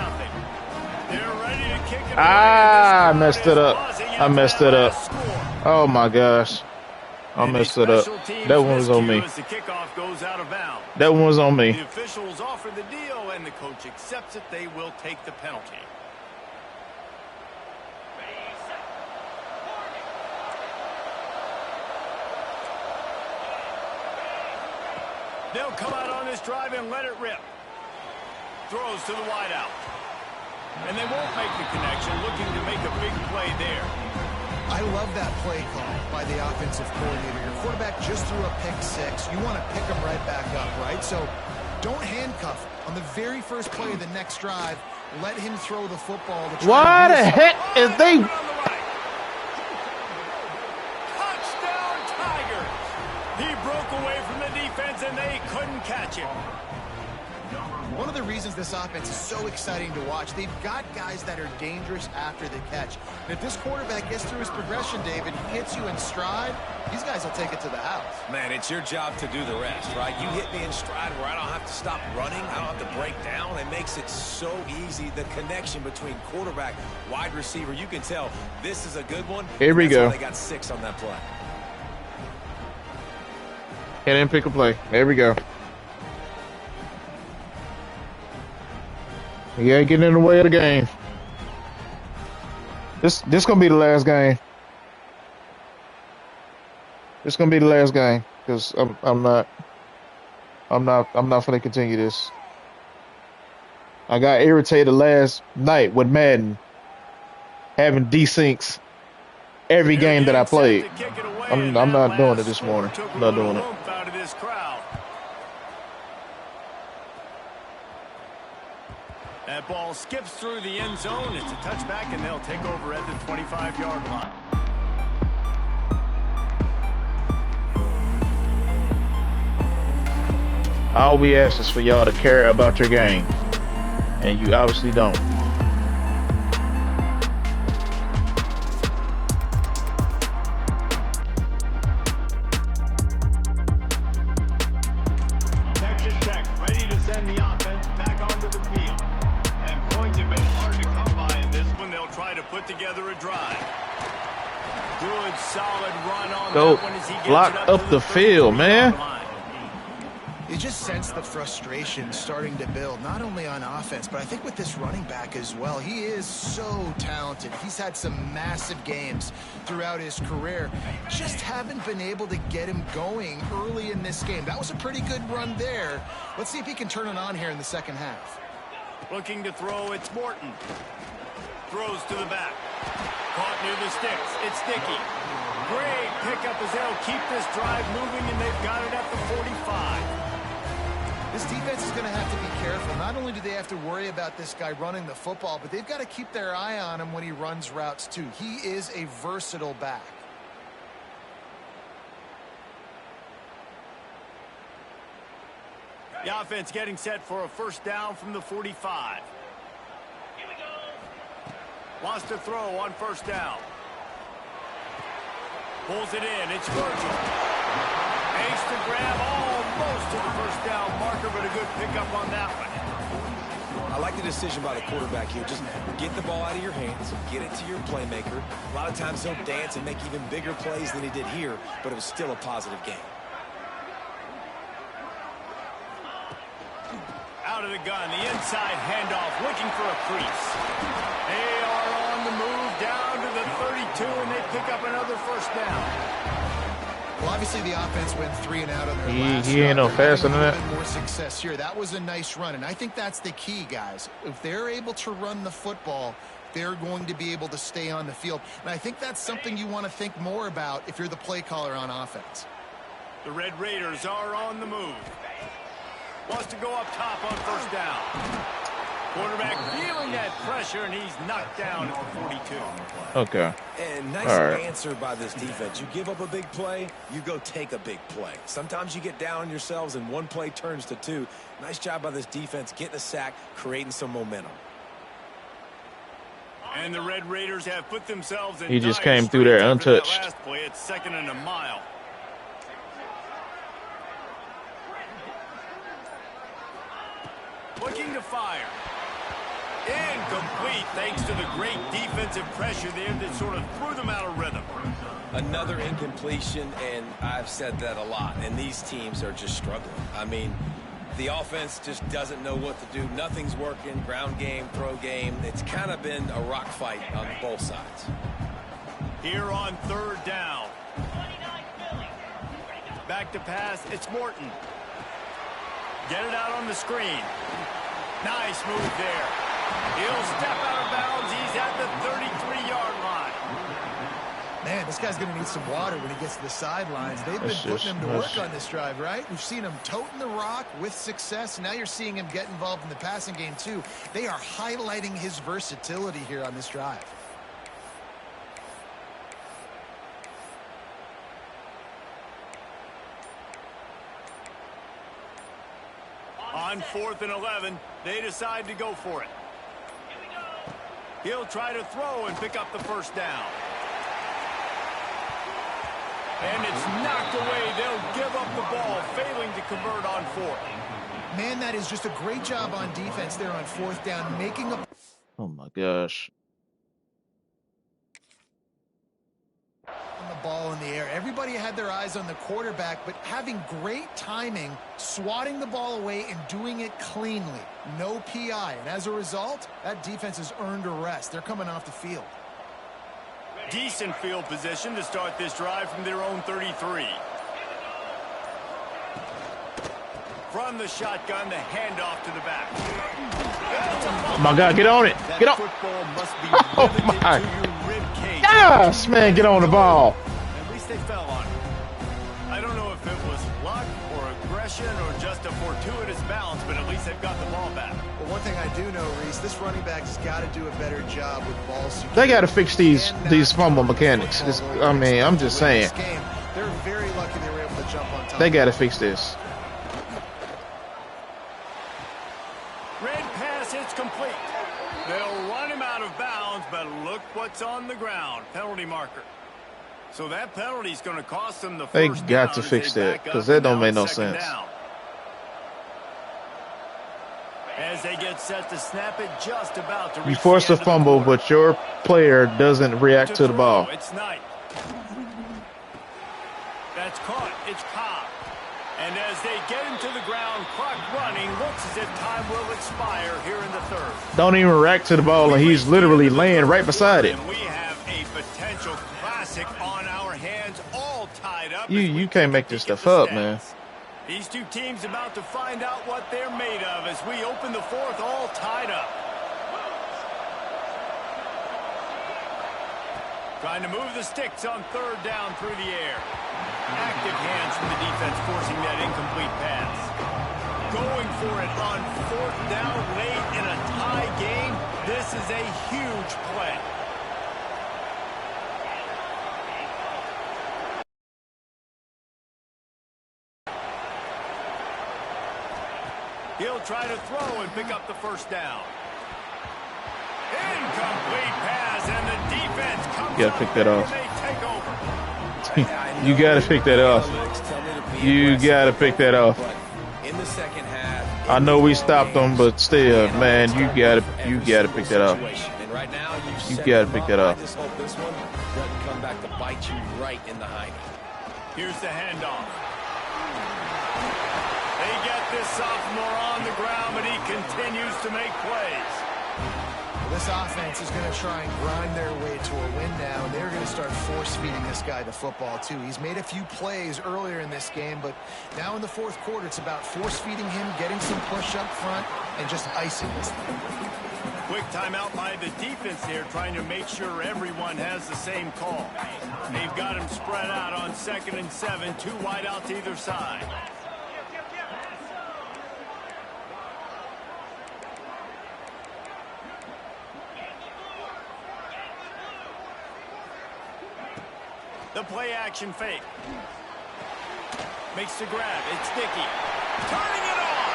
S2: They're ready to kick it away.
S1: I messed it up. I messed it up. Oh, my gosh. I messed it up. That one was on me. That one was on me.
S2: The officials offer the deal, and the coach accepts it. They will take the penalty. They'll come out on this drive and let it rip. Throws to the wideout. And they won't make the connection, looking to make a big play there.
S4: I love that play call by the offensive coordinator. Your quarterback just threw a pick six. You want to pick him right back up, right? So don't handcuff him. On the very first play of the next drive, let him throw the football. To try
S1: Why the heck is they...
S2: Touchdown, Tigers! He broke away from the defense, and they couldn't catch him.
S4: One of the reasons this offense is so exciting to watch, they've got guys that are dangerous after the catch. And if this quarterback gets through his progression, David, hits you in stride, these guys will take it to the house.
S3: Man, it's your job to do the rest, right? You hit me in stride where I don't have to stop running. I don't have to break down. It makes it so easy. The connection between quarterback, wide receiver, you can tell this is a good one.
S1: Here we go.
S3: They got 6 on that play.
S1: Can't even pick a play. There we go. You ain't getting in the way of the game. This gonna be the last game. This gonna be the last game because I'm not gonna continue this. I got irritated last night with Madden having desyncs every game that I played. I'm not doing it this morning. I'm not doing it.
S2: That ball skips through the end zone. It's a touchback, and they'll take over at the 25-yard line.
S1: All we ask is for y'all to care about your game, and you obviously don't.
S2: Texas Tech ready to send the offense back onto the field. And points have been hard to come by in this one. They'll try to put together a drive. Good, solid run on that one as he gets
S1: Block
S2: it
S1: up the field, man.
S4: You just sense the frustration starting to build, not only on offense, but I think with this running back as well. He is so talented. He's had some massive games throughout his career. Just haven't been able to get him going early in this game. That was a pretty good run there. Let's see if he can turn it on here in the second half.
S2: Looking to throw, it's Morton. Throws to the back. Caught near the sticks. It's Dickey. Great pickup as they'll keep this drive moving, and they've got it at the 45.
S4: This defense is going to have to be careful. Not only do they have to worry about this guy running the football, but they've got to keep their eye on him when he runs routes too. He is a versatile back.
S2: The offense getting set for a first down from the 45. Wants to throw on first down. Pulls it in. It's Virgil. Makes the grab almost to the first down marker, but a good pickup on that one.
S3: I like the decision by the quarterback here. Just get the ball out of your hands, get it to your playmaker. A lot of times he'll dance and make even bigger plays than he did here, but it was still a positive game.
S2: Out of the gun, the inside handoff, looking for a crease. They are on the move down to the 32, and they pick up another first down.
S4: Well, obviously the offense went 3 and out on their last
S1: he ain't no
S4: drive.
S1: faster than that.
S4: More success here. That was a nice run, and I think that's the key, guys. If they're able to run the football, they're going to be able to stay on the field. And I think that's something you want to think more about if you're the play caller on offense.
S2: The Red Raiders are on the move. Wants to go up top on first down. Quarterback feeling that pressure, and he's knocked down at the 42.
S1: Okay.
S3: And nice answer by this defense. You give up a big play, you go take a big play. Sometimes you get down on yourselves and one play turns to 2. Nice job by this defense getting a sack, creating some momentum.
S2: And the Red Raiders have put themselves in.
S1: He just came through there untouched.
S2: Last play, it's 2nd and a mile. Looking to fire. Incomplete, thanks to the great defensive pressure there that sort of threw them out of rhythm.
S3: Another incompletion, and I've said that a lot, and these teams are just struggling. I mean, the offense just doesn't know what to do. Nothing's working, ground game, throw game. It's kind of been a rock fight on both sides.
S2: Here on 3rd down. Back to pass, it's Morton. Get it out on the screen. Nice move there. He'll step out of bounds. He's at the 33-yard line.
S4: Man, this guy's going to need some water when he gets to the sidelines. They've been putting him to work on this drive, right? We've seen him toting the rock with success. Now you're seeing him get involved in the passing game, too. They are highlighting his versatility here on this drive.
S2: On 4th and 11, they decide to go for it. He'll try to throw and pick up the first down. And it's knocked away. They'll give up the ball, failing to convert on 4th.
S4: Man, that is just a great job on defense there on 4th down, making a...
S1: Oh, my gosh.
S4: The ball in the air. Everybody had their eyes on the quarterback, but having great timing, swatting the ball away and doing it cleanly. No PI. And as a result, that defense has earned a rest. They're coming off the field.
S2: Decent field position to start this drive from their own 33. From the shotgun, the handoff to the back.
S1: Oh my God, get on it. Get on. Oh my. Yes, man, get on the ball.
S2: At least they fell on it. I don't know if it was luck or aggression or just a fortuitous bounce, but at least they've got the ball back.
S4: Well, one thing I do know, Reese, this running back has got to do a better job with ball security.
S1: They got to fix these fumble mechanics. I mean, I'm just saying.
S4: They're very lucky they were able to jump on top.
S1: They got to fix this.
S2: Red pass hits complete. They'll run him out of bounds, but look what's on the ground. Penalty marker. So that penalty's going to cost them the first down.
S1: They got to fix that, because that don't make no sense.
S2: As they get set to snap it, just about to reach.
S1: You force a fumble, but your player doesn't react to the ball.
S2: It's Knight. That's caught. It's Cobb. And as they get him to the ground, clock running, looks as if time will expire here in the 3rd.
S1: Don't even react to the ball, and he's literally laying right beside it.
S2: And we have a potential classic on our hands, all tied up.
S1: You can't make this stuff up, man.
S2: These two teams about to find out what they're made of as we open the 4th, all tied up. Trying to move the sticks on 3rd down through the air. Active hands from the defense forcing that incomplete pass. Going for it on 4th down late in a tie game. This is a huge play. He'll try to throw and pick up the first down. Incomplete pass, and the defense comes
S1: You gotta pick that off.
S2: and they take over.
S1: You gotta pick that off. You gotta pick that off.
S3: In the second half,
S1: I know we stopped them, but still, man, you gotta pick that off.
S3: And right now,
S1: You gotta pick that off.
S3: I just hope this one doesn't come back to bite you right in the hiney.
S2: Here's the handoff. They get this sophomore on the ground, but he continues to make plays.
S4: This offense is going to try and grind their way to a win now, and they're going to start force-feeding this guy the football, too. He's made a few plays earlier in this game, but now in the fourth quarter, it's about force-feeding him, getting some push up front, and just icing this thing.
S2: Quick timeout by the defense here, trying to make sure everyone has the same call. They've got him spread out on 2nd and 7, 2 wide out to either side. The play action fake. Makes the grab. It's Dickey. Turning it on.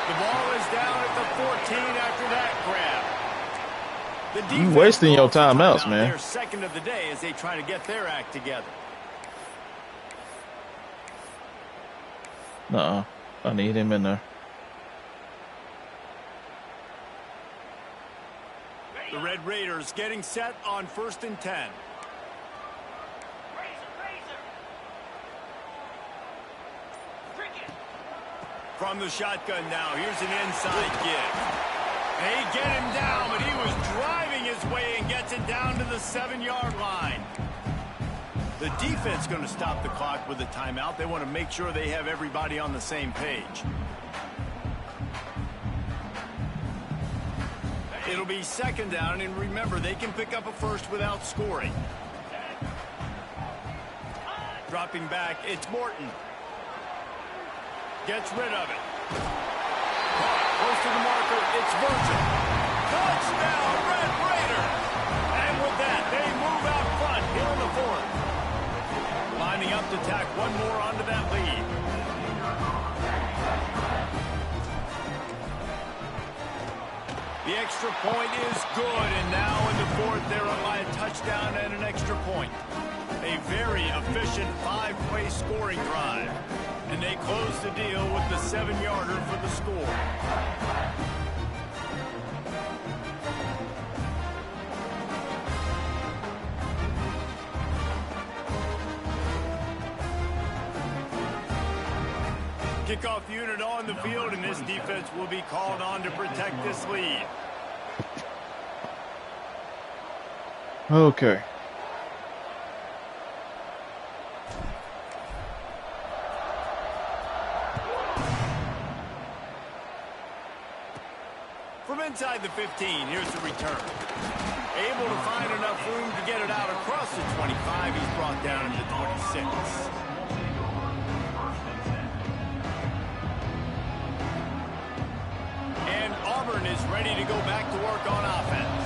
S2: The ball is down at the 14 after that grab.
S1: You wasting your timeouts, man.
S2: Their second of the day as they try to get their act together.
S1: I need him in there.
S2: The Red Raiders getting set on 1st and 10. From the shotgun now, here's an inside give. They get him down, but he was driving his way and gets it down to the 7-yard line. The defense going to stop the clock with a timeout. They want to make sure they have everybody on the same page. It'll be 2nd down, and remember, they can pick up a first without scoring. Dropping back, it's Morton. Gets rid of it. Close to the marker, it's Virgil. Touchdown, Red Raiders! And with that, they move out front here in the 4th. Lining up to tack one more onto that lead. The extra point is good, and now in the 4th, they're up by a touchdown and an extra point. A very efficient 5-play scoring drive. And they close the deal with the 7-yarder for the score. Kickoff unit on the field, and this defense will be called on to protect this lead.
S1: Okay.
S2: From inside the 15, here's the return. Able to find enough room to get it out across the 25. He's brought down to the 26. And Auburn is ready to go back to work on offense.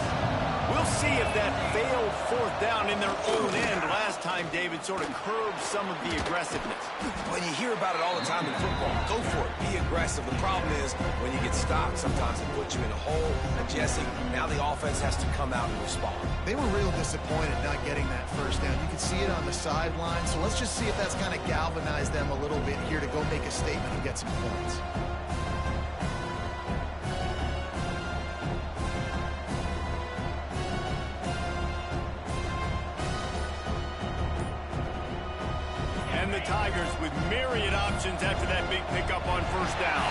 S2: We'll see if that failed 4th down in their own end last time, David, sort of curbed some of the aggressiveness.
S3: When you hear about it all the time in football, go for it. Be aggressive. The problem is when you get stopped, sometimes it puts you in a hole. And Jesse, now the offense has to come out and respond.
S4: They were real disappointed not getting that first down. You can see it on the sideline. So let's just see if that's kind of galvanized them a little bit here to go make a statement and get some points.
S2: The Tigers with myriad options after that big pickup on 1st down.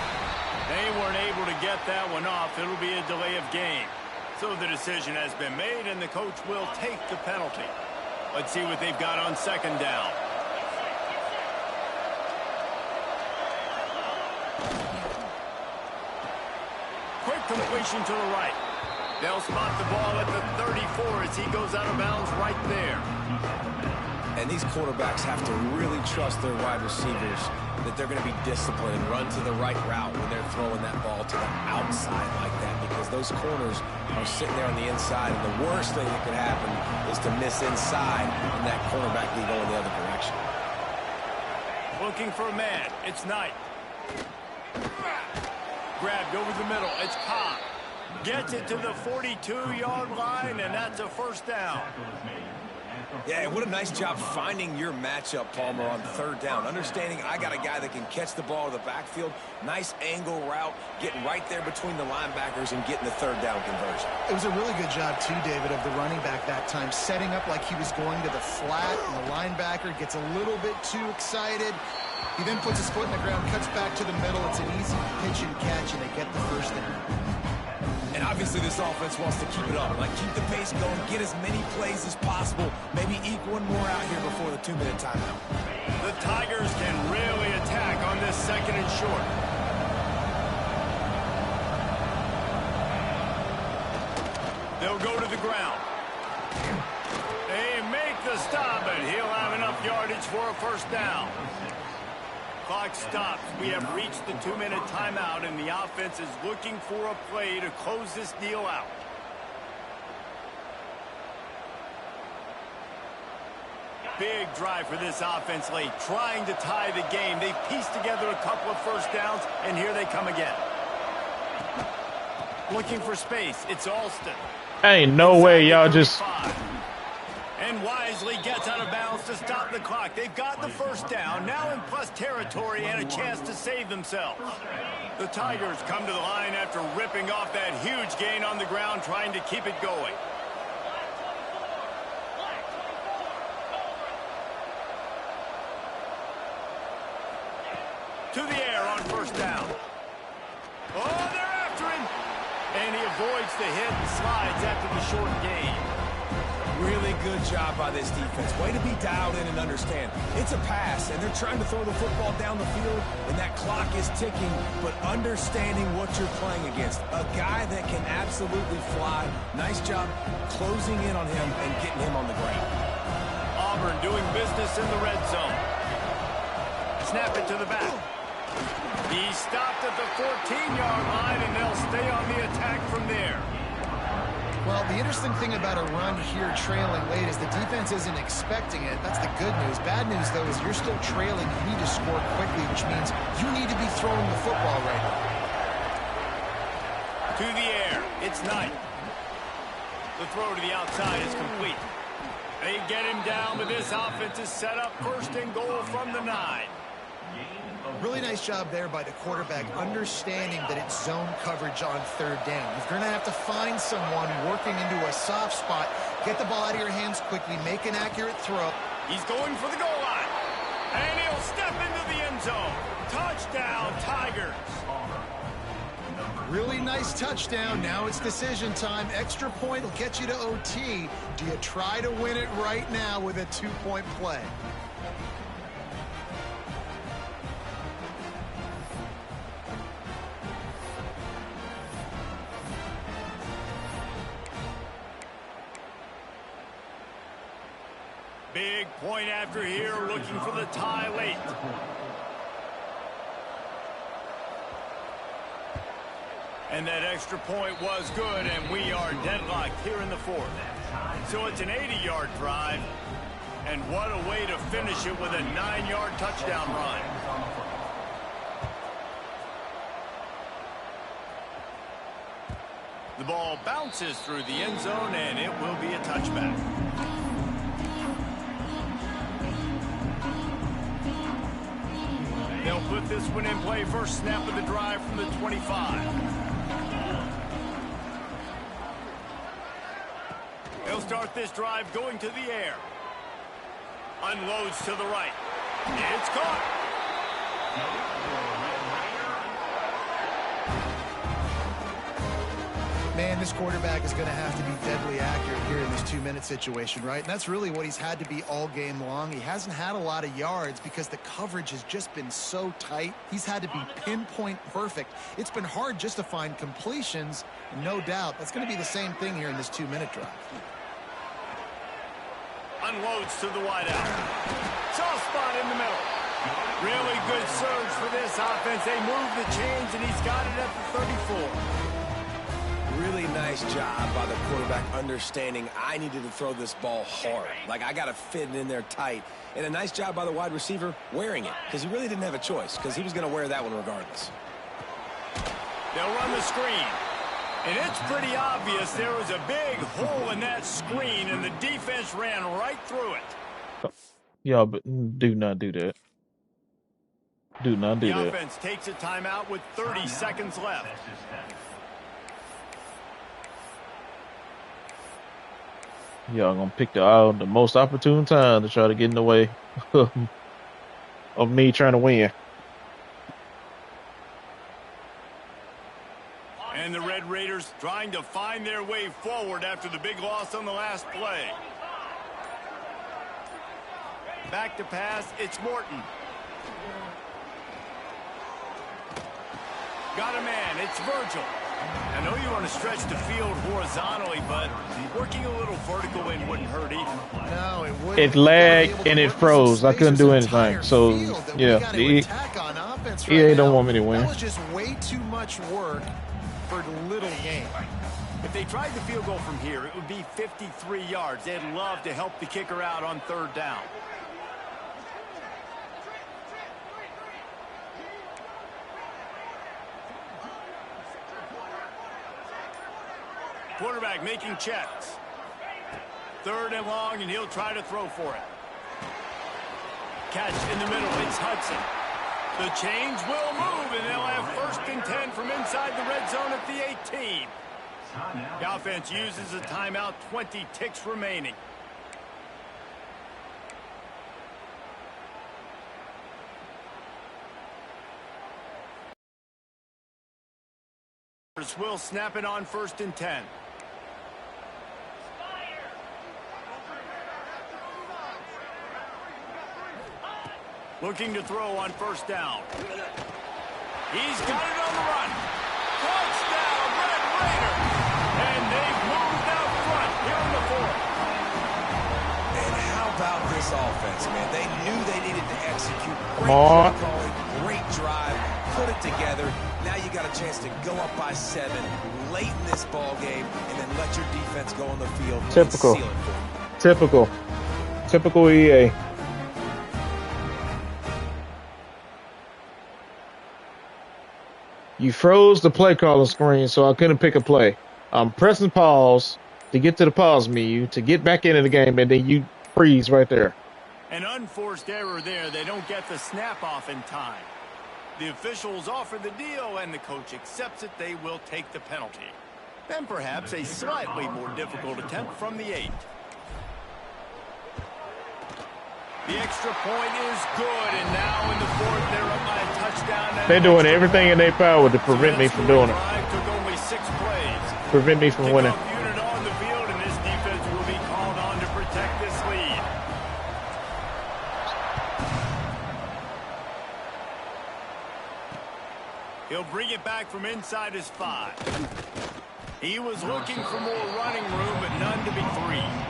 S2: They weren't able to get that one off. It'll be a delay of game. So the decision has been made, and the coach will take the penalty. Let's see what they've got on 2nd down. Quick completion to the right. They'll spot the ball at the 34 as he goes out of bounds right there.
S3: And these quarterbacks have to really trust their wide receivers that they're going to be disciplined and run to the right route when they're throwing that ball to the outside like that, because those corners are sitting there on the inside, and the worst thing that could happen is to miss inside and that cornerback be going the other direction.
S2: Looking for a man. It's Knight. grabbed over the middle. It's Cobb. Gets it to the 42-yard line, and that's a first down.
S3: Yeah, what a nice job finding your matchup, Palmer, on third down. Understanding I got a guy that can catch the ball to the backfield. Nice angle route, getting right there between the linebackers and getting the third down conversion.
S4: It was a really good job, too, David, of the running back that time, setting up like he was going to the flat, and the linebacker gets a little bit too excited. He then puts his foot in the ground, cuts back to the middle. It's an easy pitch and catch, and they get the first down.
S3: And obviously this offense wants to keep it up. Like, keep the pace going, get as many plays as possible. Maybe eke one more out here before the 2-minute timeout.
S2: The Tigers can really attack on this second and short. They'll go to the ground. They make the stop, and he'll have enough yardage for a first down. Clock stops. We have reached the 2-minute timeout, and the offense is looking for a play to close this deal out. Big drive for this offense late, trying to tie the game. They've pieced together a couple of first downs, and here they come again. Looking for space. It's Alston.
S1: Ain't no way y'all just...
S2: And wisely gets out of bounds to stop the clock. They've got the first down, now in plus territory and a chance to save themselves. The Tigers come to the line after ripping off that huge gain on the ground, trying to keep it going. To the air on first down. Oh, they're after him. And he avoids the hit and slides after the short gain.
S3: Really good job by this defense. Way to be dialed in and understand. It's a pass, and they're trying to throw the football down the field, and that clock is ticking, but understanding what you're playing against. A guy that can absolutely fly. Nice job closing in on him and getting him on the ground.
S2: Auburn doing business in the red zone. Snap it to the back. He stopped at the 14-yard line, and they'll stay on the attack from there.
S4: Well, the interesting thing about a run here trailing late is the defense isn't expecting it. That's the good news. Bad news, though, is you're still trailing. You need to score quickly, which means you need to be throwing the football right now.
S2: To the air. It's Knight. The throw to the outside is complete. They get him down, but this offense is set up first and goal from the 9.
S4: Really nice job there by the quarterback, understanding that it's zone coverage on third down. If you're going to have to find someone working into a soft spot, get the ball out of your hands quickly, make an accurate throw.
S2: He's going for the goal line. And he'll step into the end zone. Touchdown, Tigers.
S4: Really nice touchdown. Now it's decision time. Extra point will get you to OT. Do you try to win it right now with a 2-point play?
S2: Big point after here, looking for the tie late. And that extra point was good, and we are deadlocked here in the fourth. So it's an 80-yard drive, and what a way to finish it with a 9-yard touchdown run. The ball bounces through the end zone, and it will be a touchback. They'll put this one in play. First snap of the drive from the 25. They'll start this drive going to the air. Unloads to the right. It's caught.
S4: Man, this quarterback is going to have to be deadly accurate here in this 2-minute situation, right? And that's really what he's had to be all game long. He hasn't had a lot of yards because the coverage has just been so tight. He's had to be pinpoint perfect. It's been hard just to find completions, no doubt. That's going to be the same thing here in this 2-minute drive.
S2: Unloads to the wideout. Soft spot in the middle. Really good surge for this offense. They move the chains, and he's got it at the 34.
S3: Really nice job by the quarterback understanding I needed to throw this ball hard. Like, I got to fit it in there tight. And a nice job by the wide receiver wearing it, because he really didn't have a choice, because he was going to wear that one regardless.
S2: They'll run the screen. And it's pretty obvious there was a big hole in that screen, and the defense ran right through it.
S1: Y'all, but do not do that. Do not do
S2: The
S1: that.
S2: offense takes a timeout with 30 seconds left.
S1: Y'all gonna pick the most opportune time to try to get in the way of me trying to win.
S2: And the Red Raiders trying to find their way forward after the big loss on the last play. Back to pass, it's Morton. Got a man, it's Virgil. I know you want to stretch the field horizontally, but working a little vertical in wouldn't hurt either.
S4: No, it wouldn't.
S1: It lagged and it froze. I couldn't do anything. So yeah, the EA don't want me to win.
S4: That was just way too much work for little gain.
S2: If they tried the field goal from here, it would be 53 yards. They'd love to help the kicker out on third down. Quarterback making checks. Third and long, and he'll try to throw for it. Catch in the middle. It's Hudson. The change will move, and they'll have 1st and 10 from inside the red zone at the 18. The offense uses a timeout, 20 ticks remaining. Will snap it on 1st and 10. Looking to throw on 1st down. He's got it on the run. Touchdown, Red Raiders. And they've moved out front here in the 4th.
S3: And how about this offense, man? They knew they needed to execute. Great
S1: on.
S3: play calling, great drive, put it together. Now you got a chance to go up by 7 late in this ball game, and then let your defense go on the field.
S1: Typical.
S3: And seal it for them.
S1: Typical. Typical EA. You froze the play calling screen, so I couldn't pick a play. I'm pressing pause to get to the pause menu to get back into the game, and then you freeze right there.
S2: An unforced error there. They don't get the snap off in time. The officials offer the deal, and the coach accepts it. They will take the penalty. Then perhaps a slightly more difficult attempt from the 8. The extra point is good, and now in the 4th, they're up by a touchdown.
S1: They're doing everything in their power to prevent me from doing it.
S2: Took only 6 plays.
S1: Prevent me from winning.
S2: Kickoff unit on the field, and this defense will be called on to protect this lead. He'll bring it back from inside his 5. He was looking for more running room, but none to be 3.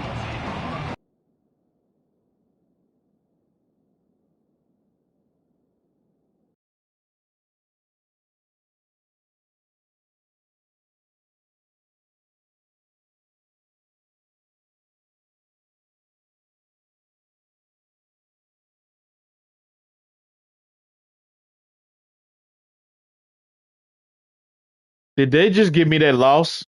S1: Did they just give me that loss?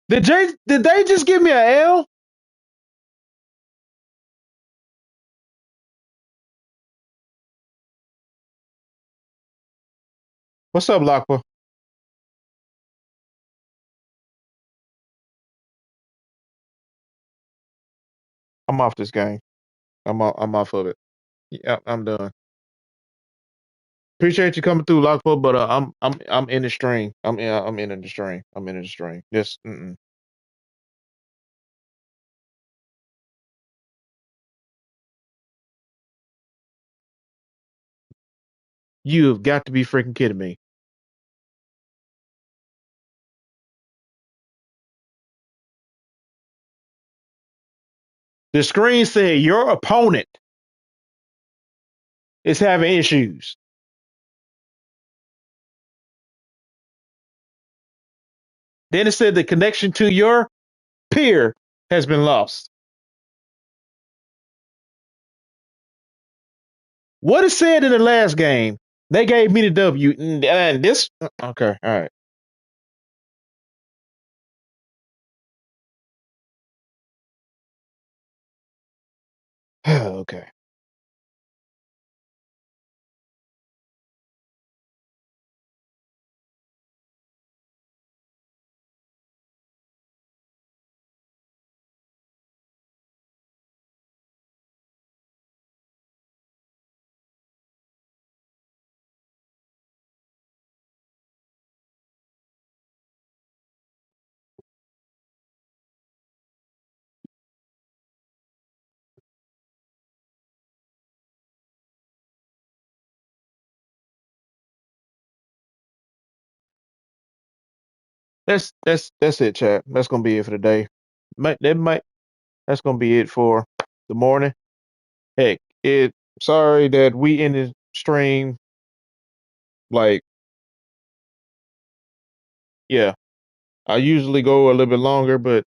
S1: Did they just give me an L? What's up, Lockwood? I'm off this game. I'm off of it. Yeah, I'm done. Appreciate you coming through, Lockwood, but I'm in the string. I'm in the string. I'm in the string. Just You have got to be freaking kidding me. The screen said your opponent is having issues. Then it said the connection to your peer has been lost. What it said in the last game, they gave me the W. And this, okay, all right. Okay. That's it, chat. That's gonna be it for the day. That's gonna be it for the morning. Heck, sorry that we ended stream like yeah. I usually go a little bit longer, but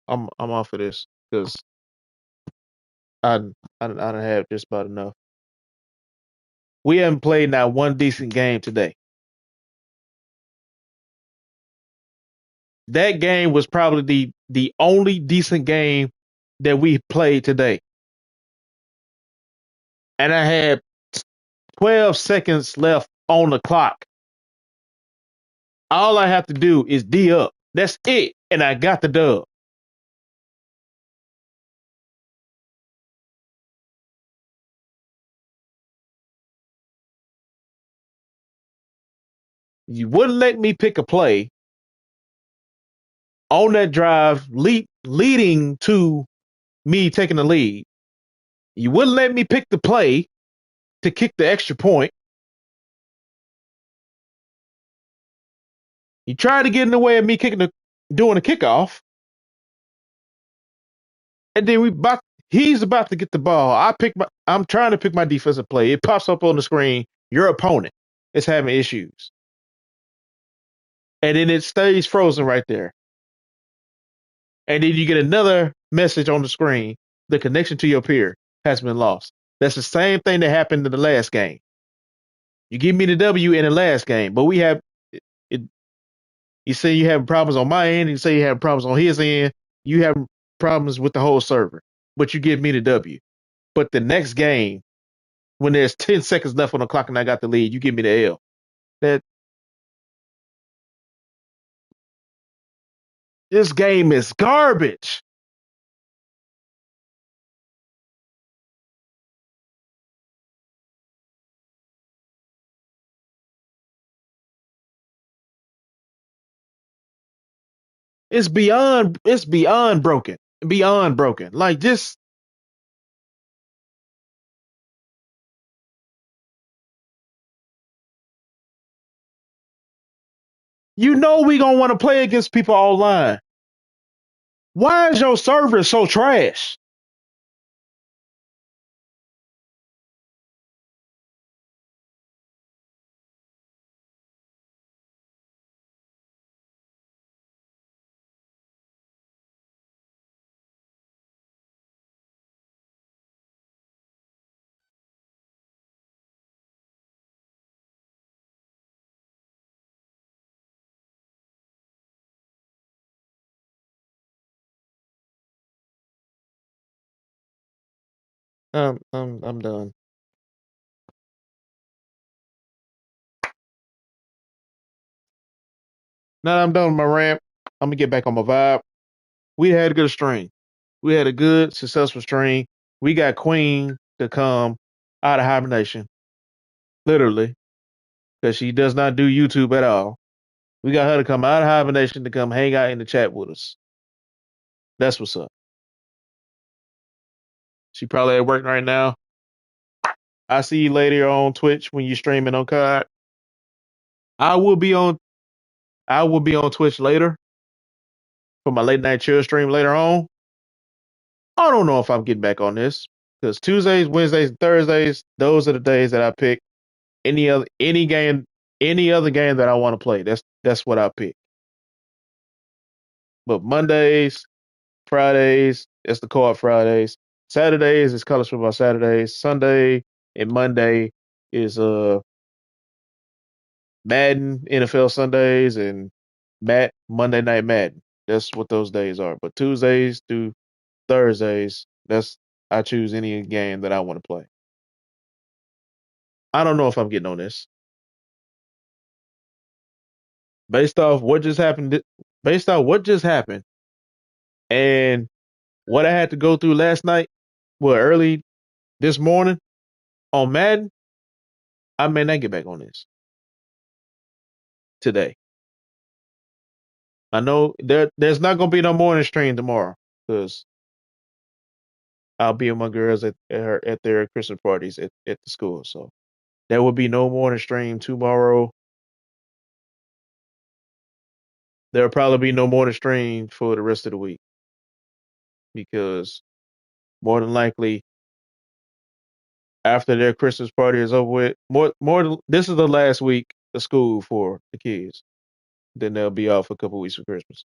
S1: I'm off of this because I I done had just about enough. We haven't played not one decent game today. That game was probably the only decent game that we played today, and I had 12 seconds left on the clock. All I have to do is D up. That's it, and I got the dub. You wouldn't let me pick a play on that drive leading to me taking the lead. You wouldn't let me pick the play to kick the extra point. You tried to get in the way of me doing a kickoff, and then he's about to get the ball. I'm trying to pick my defensive play. It pops up on the screen. Your opponent is having issues, and then it stays frozen right there. And then you get another message on the screen: the connection to your peer has been lost. That's the same thing that happened in the last game. You give me the W in the last game, but we have it. You say you have problems on my end. You say you have problems on his end. You have problems with the whole server, but you give me the W. But the next game, when there's 10 seconds left on the clock and I got the lead, you give me the L. That This game is garbage. It's beyond broken. Beyond broken. Like just we gonna want to play against people online. Why is your server so trash? I'm done. Now that I'm done with my rant, I'm gonna get back on my vibe. We had a good stream. We had a good, successful stream. We got Queen to come out of hibernation, literally, because she does not do YouTube at all. We got her to come out of hibernation to come hang out in the chat with us. That's what's up. She probably at work right now. I see you later on Twitch when you're streaming on COD. I will be on I will be on Twitch later for my late night chill stream later on. I don't know if I'm getting back on this because Tuesdays, Wednesdays, and Thursdays, those are the days that I pick. Any other game that I want to play, that's what I pick. But Mondays, Fridays, it's the co-op Fridays. Saturdays is college football Saturdays. Sunday and Monday is Madden NFL Sundays and Monday Night Madden. That's what those days are. But Tuesdays through Thursdays, I choose any game that I want to play. I don't know if I'm getting on this based off what just happened. Based off what just happened and what I had to go through last night, well, early this morning on Madden, I may not get back on this today. I know there's not gonna be no morning stream tomorrow because I'll be with my girls at their Christmas parties at the school. So there will be no morning stream tomorrow. There'll probably be no morning stream for the rest of the week because more than likely after their Christmas party is over with, this is the last week of school for the kids. Then they'll be off a couple weeks for Christmas.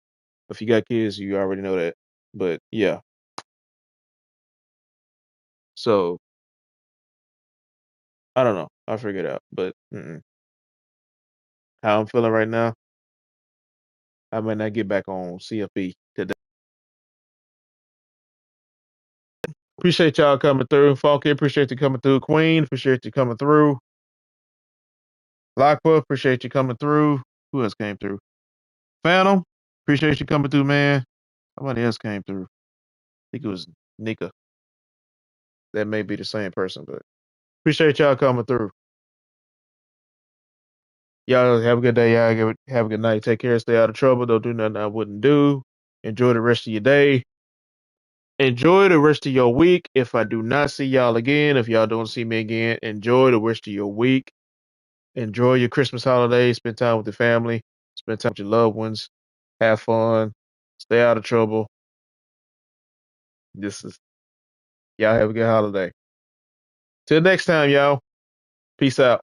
S1: If you got kids, you already know that. But yeah, so I don't know. I'll figure it out. But how I'm feeling right now, I may not get back on CFB today. Appreciate y'all coming through. Funky, appreciate you coming through. Queen, appreciate you coming through. Lockwood, appreciate you coming through. Who else came through? Phantom, appreciate you coming through, man. Somebody else came through. I think it was Nika. That may be the same person, but appreciate y'all coming through. Y'all have a good day. Y'all have a good night. Take care. Stay out of trouble. Don't do nothing I wouldn't do. Enjoy the rest of your day. Enjoy the rest of your week. If I do not see y'all again, if y'all don't see me again, enjoy the rest of your week. Enjoy your Christmas holiday. Spend time with the family. Spend time with your loved ones. Have fun. Stay out of trouble. This is Y'all have a good holiday. Till next time, y'all. Peace out.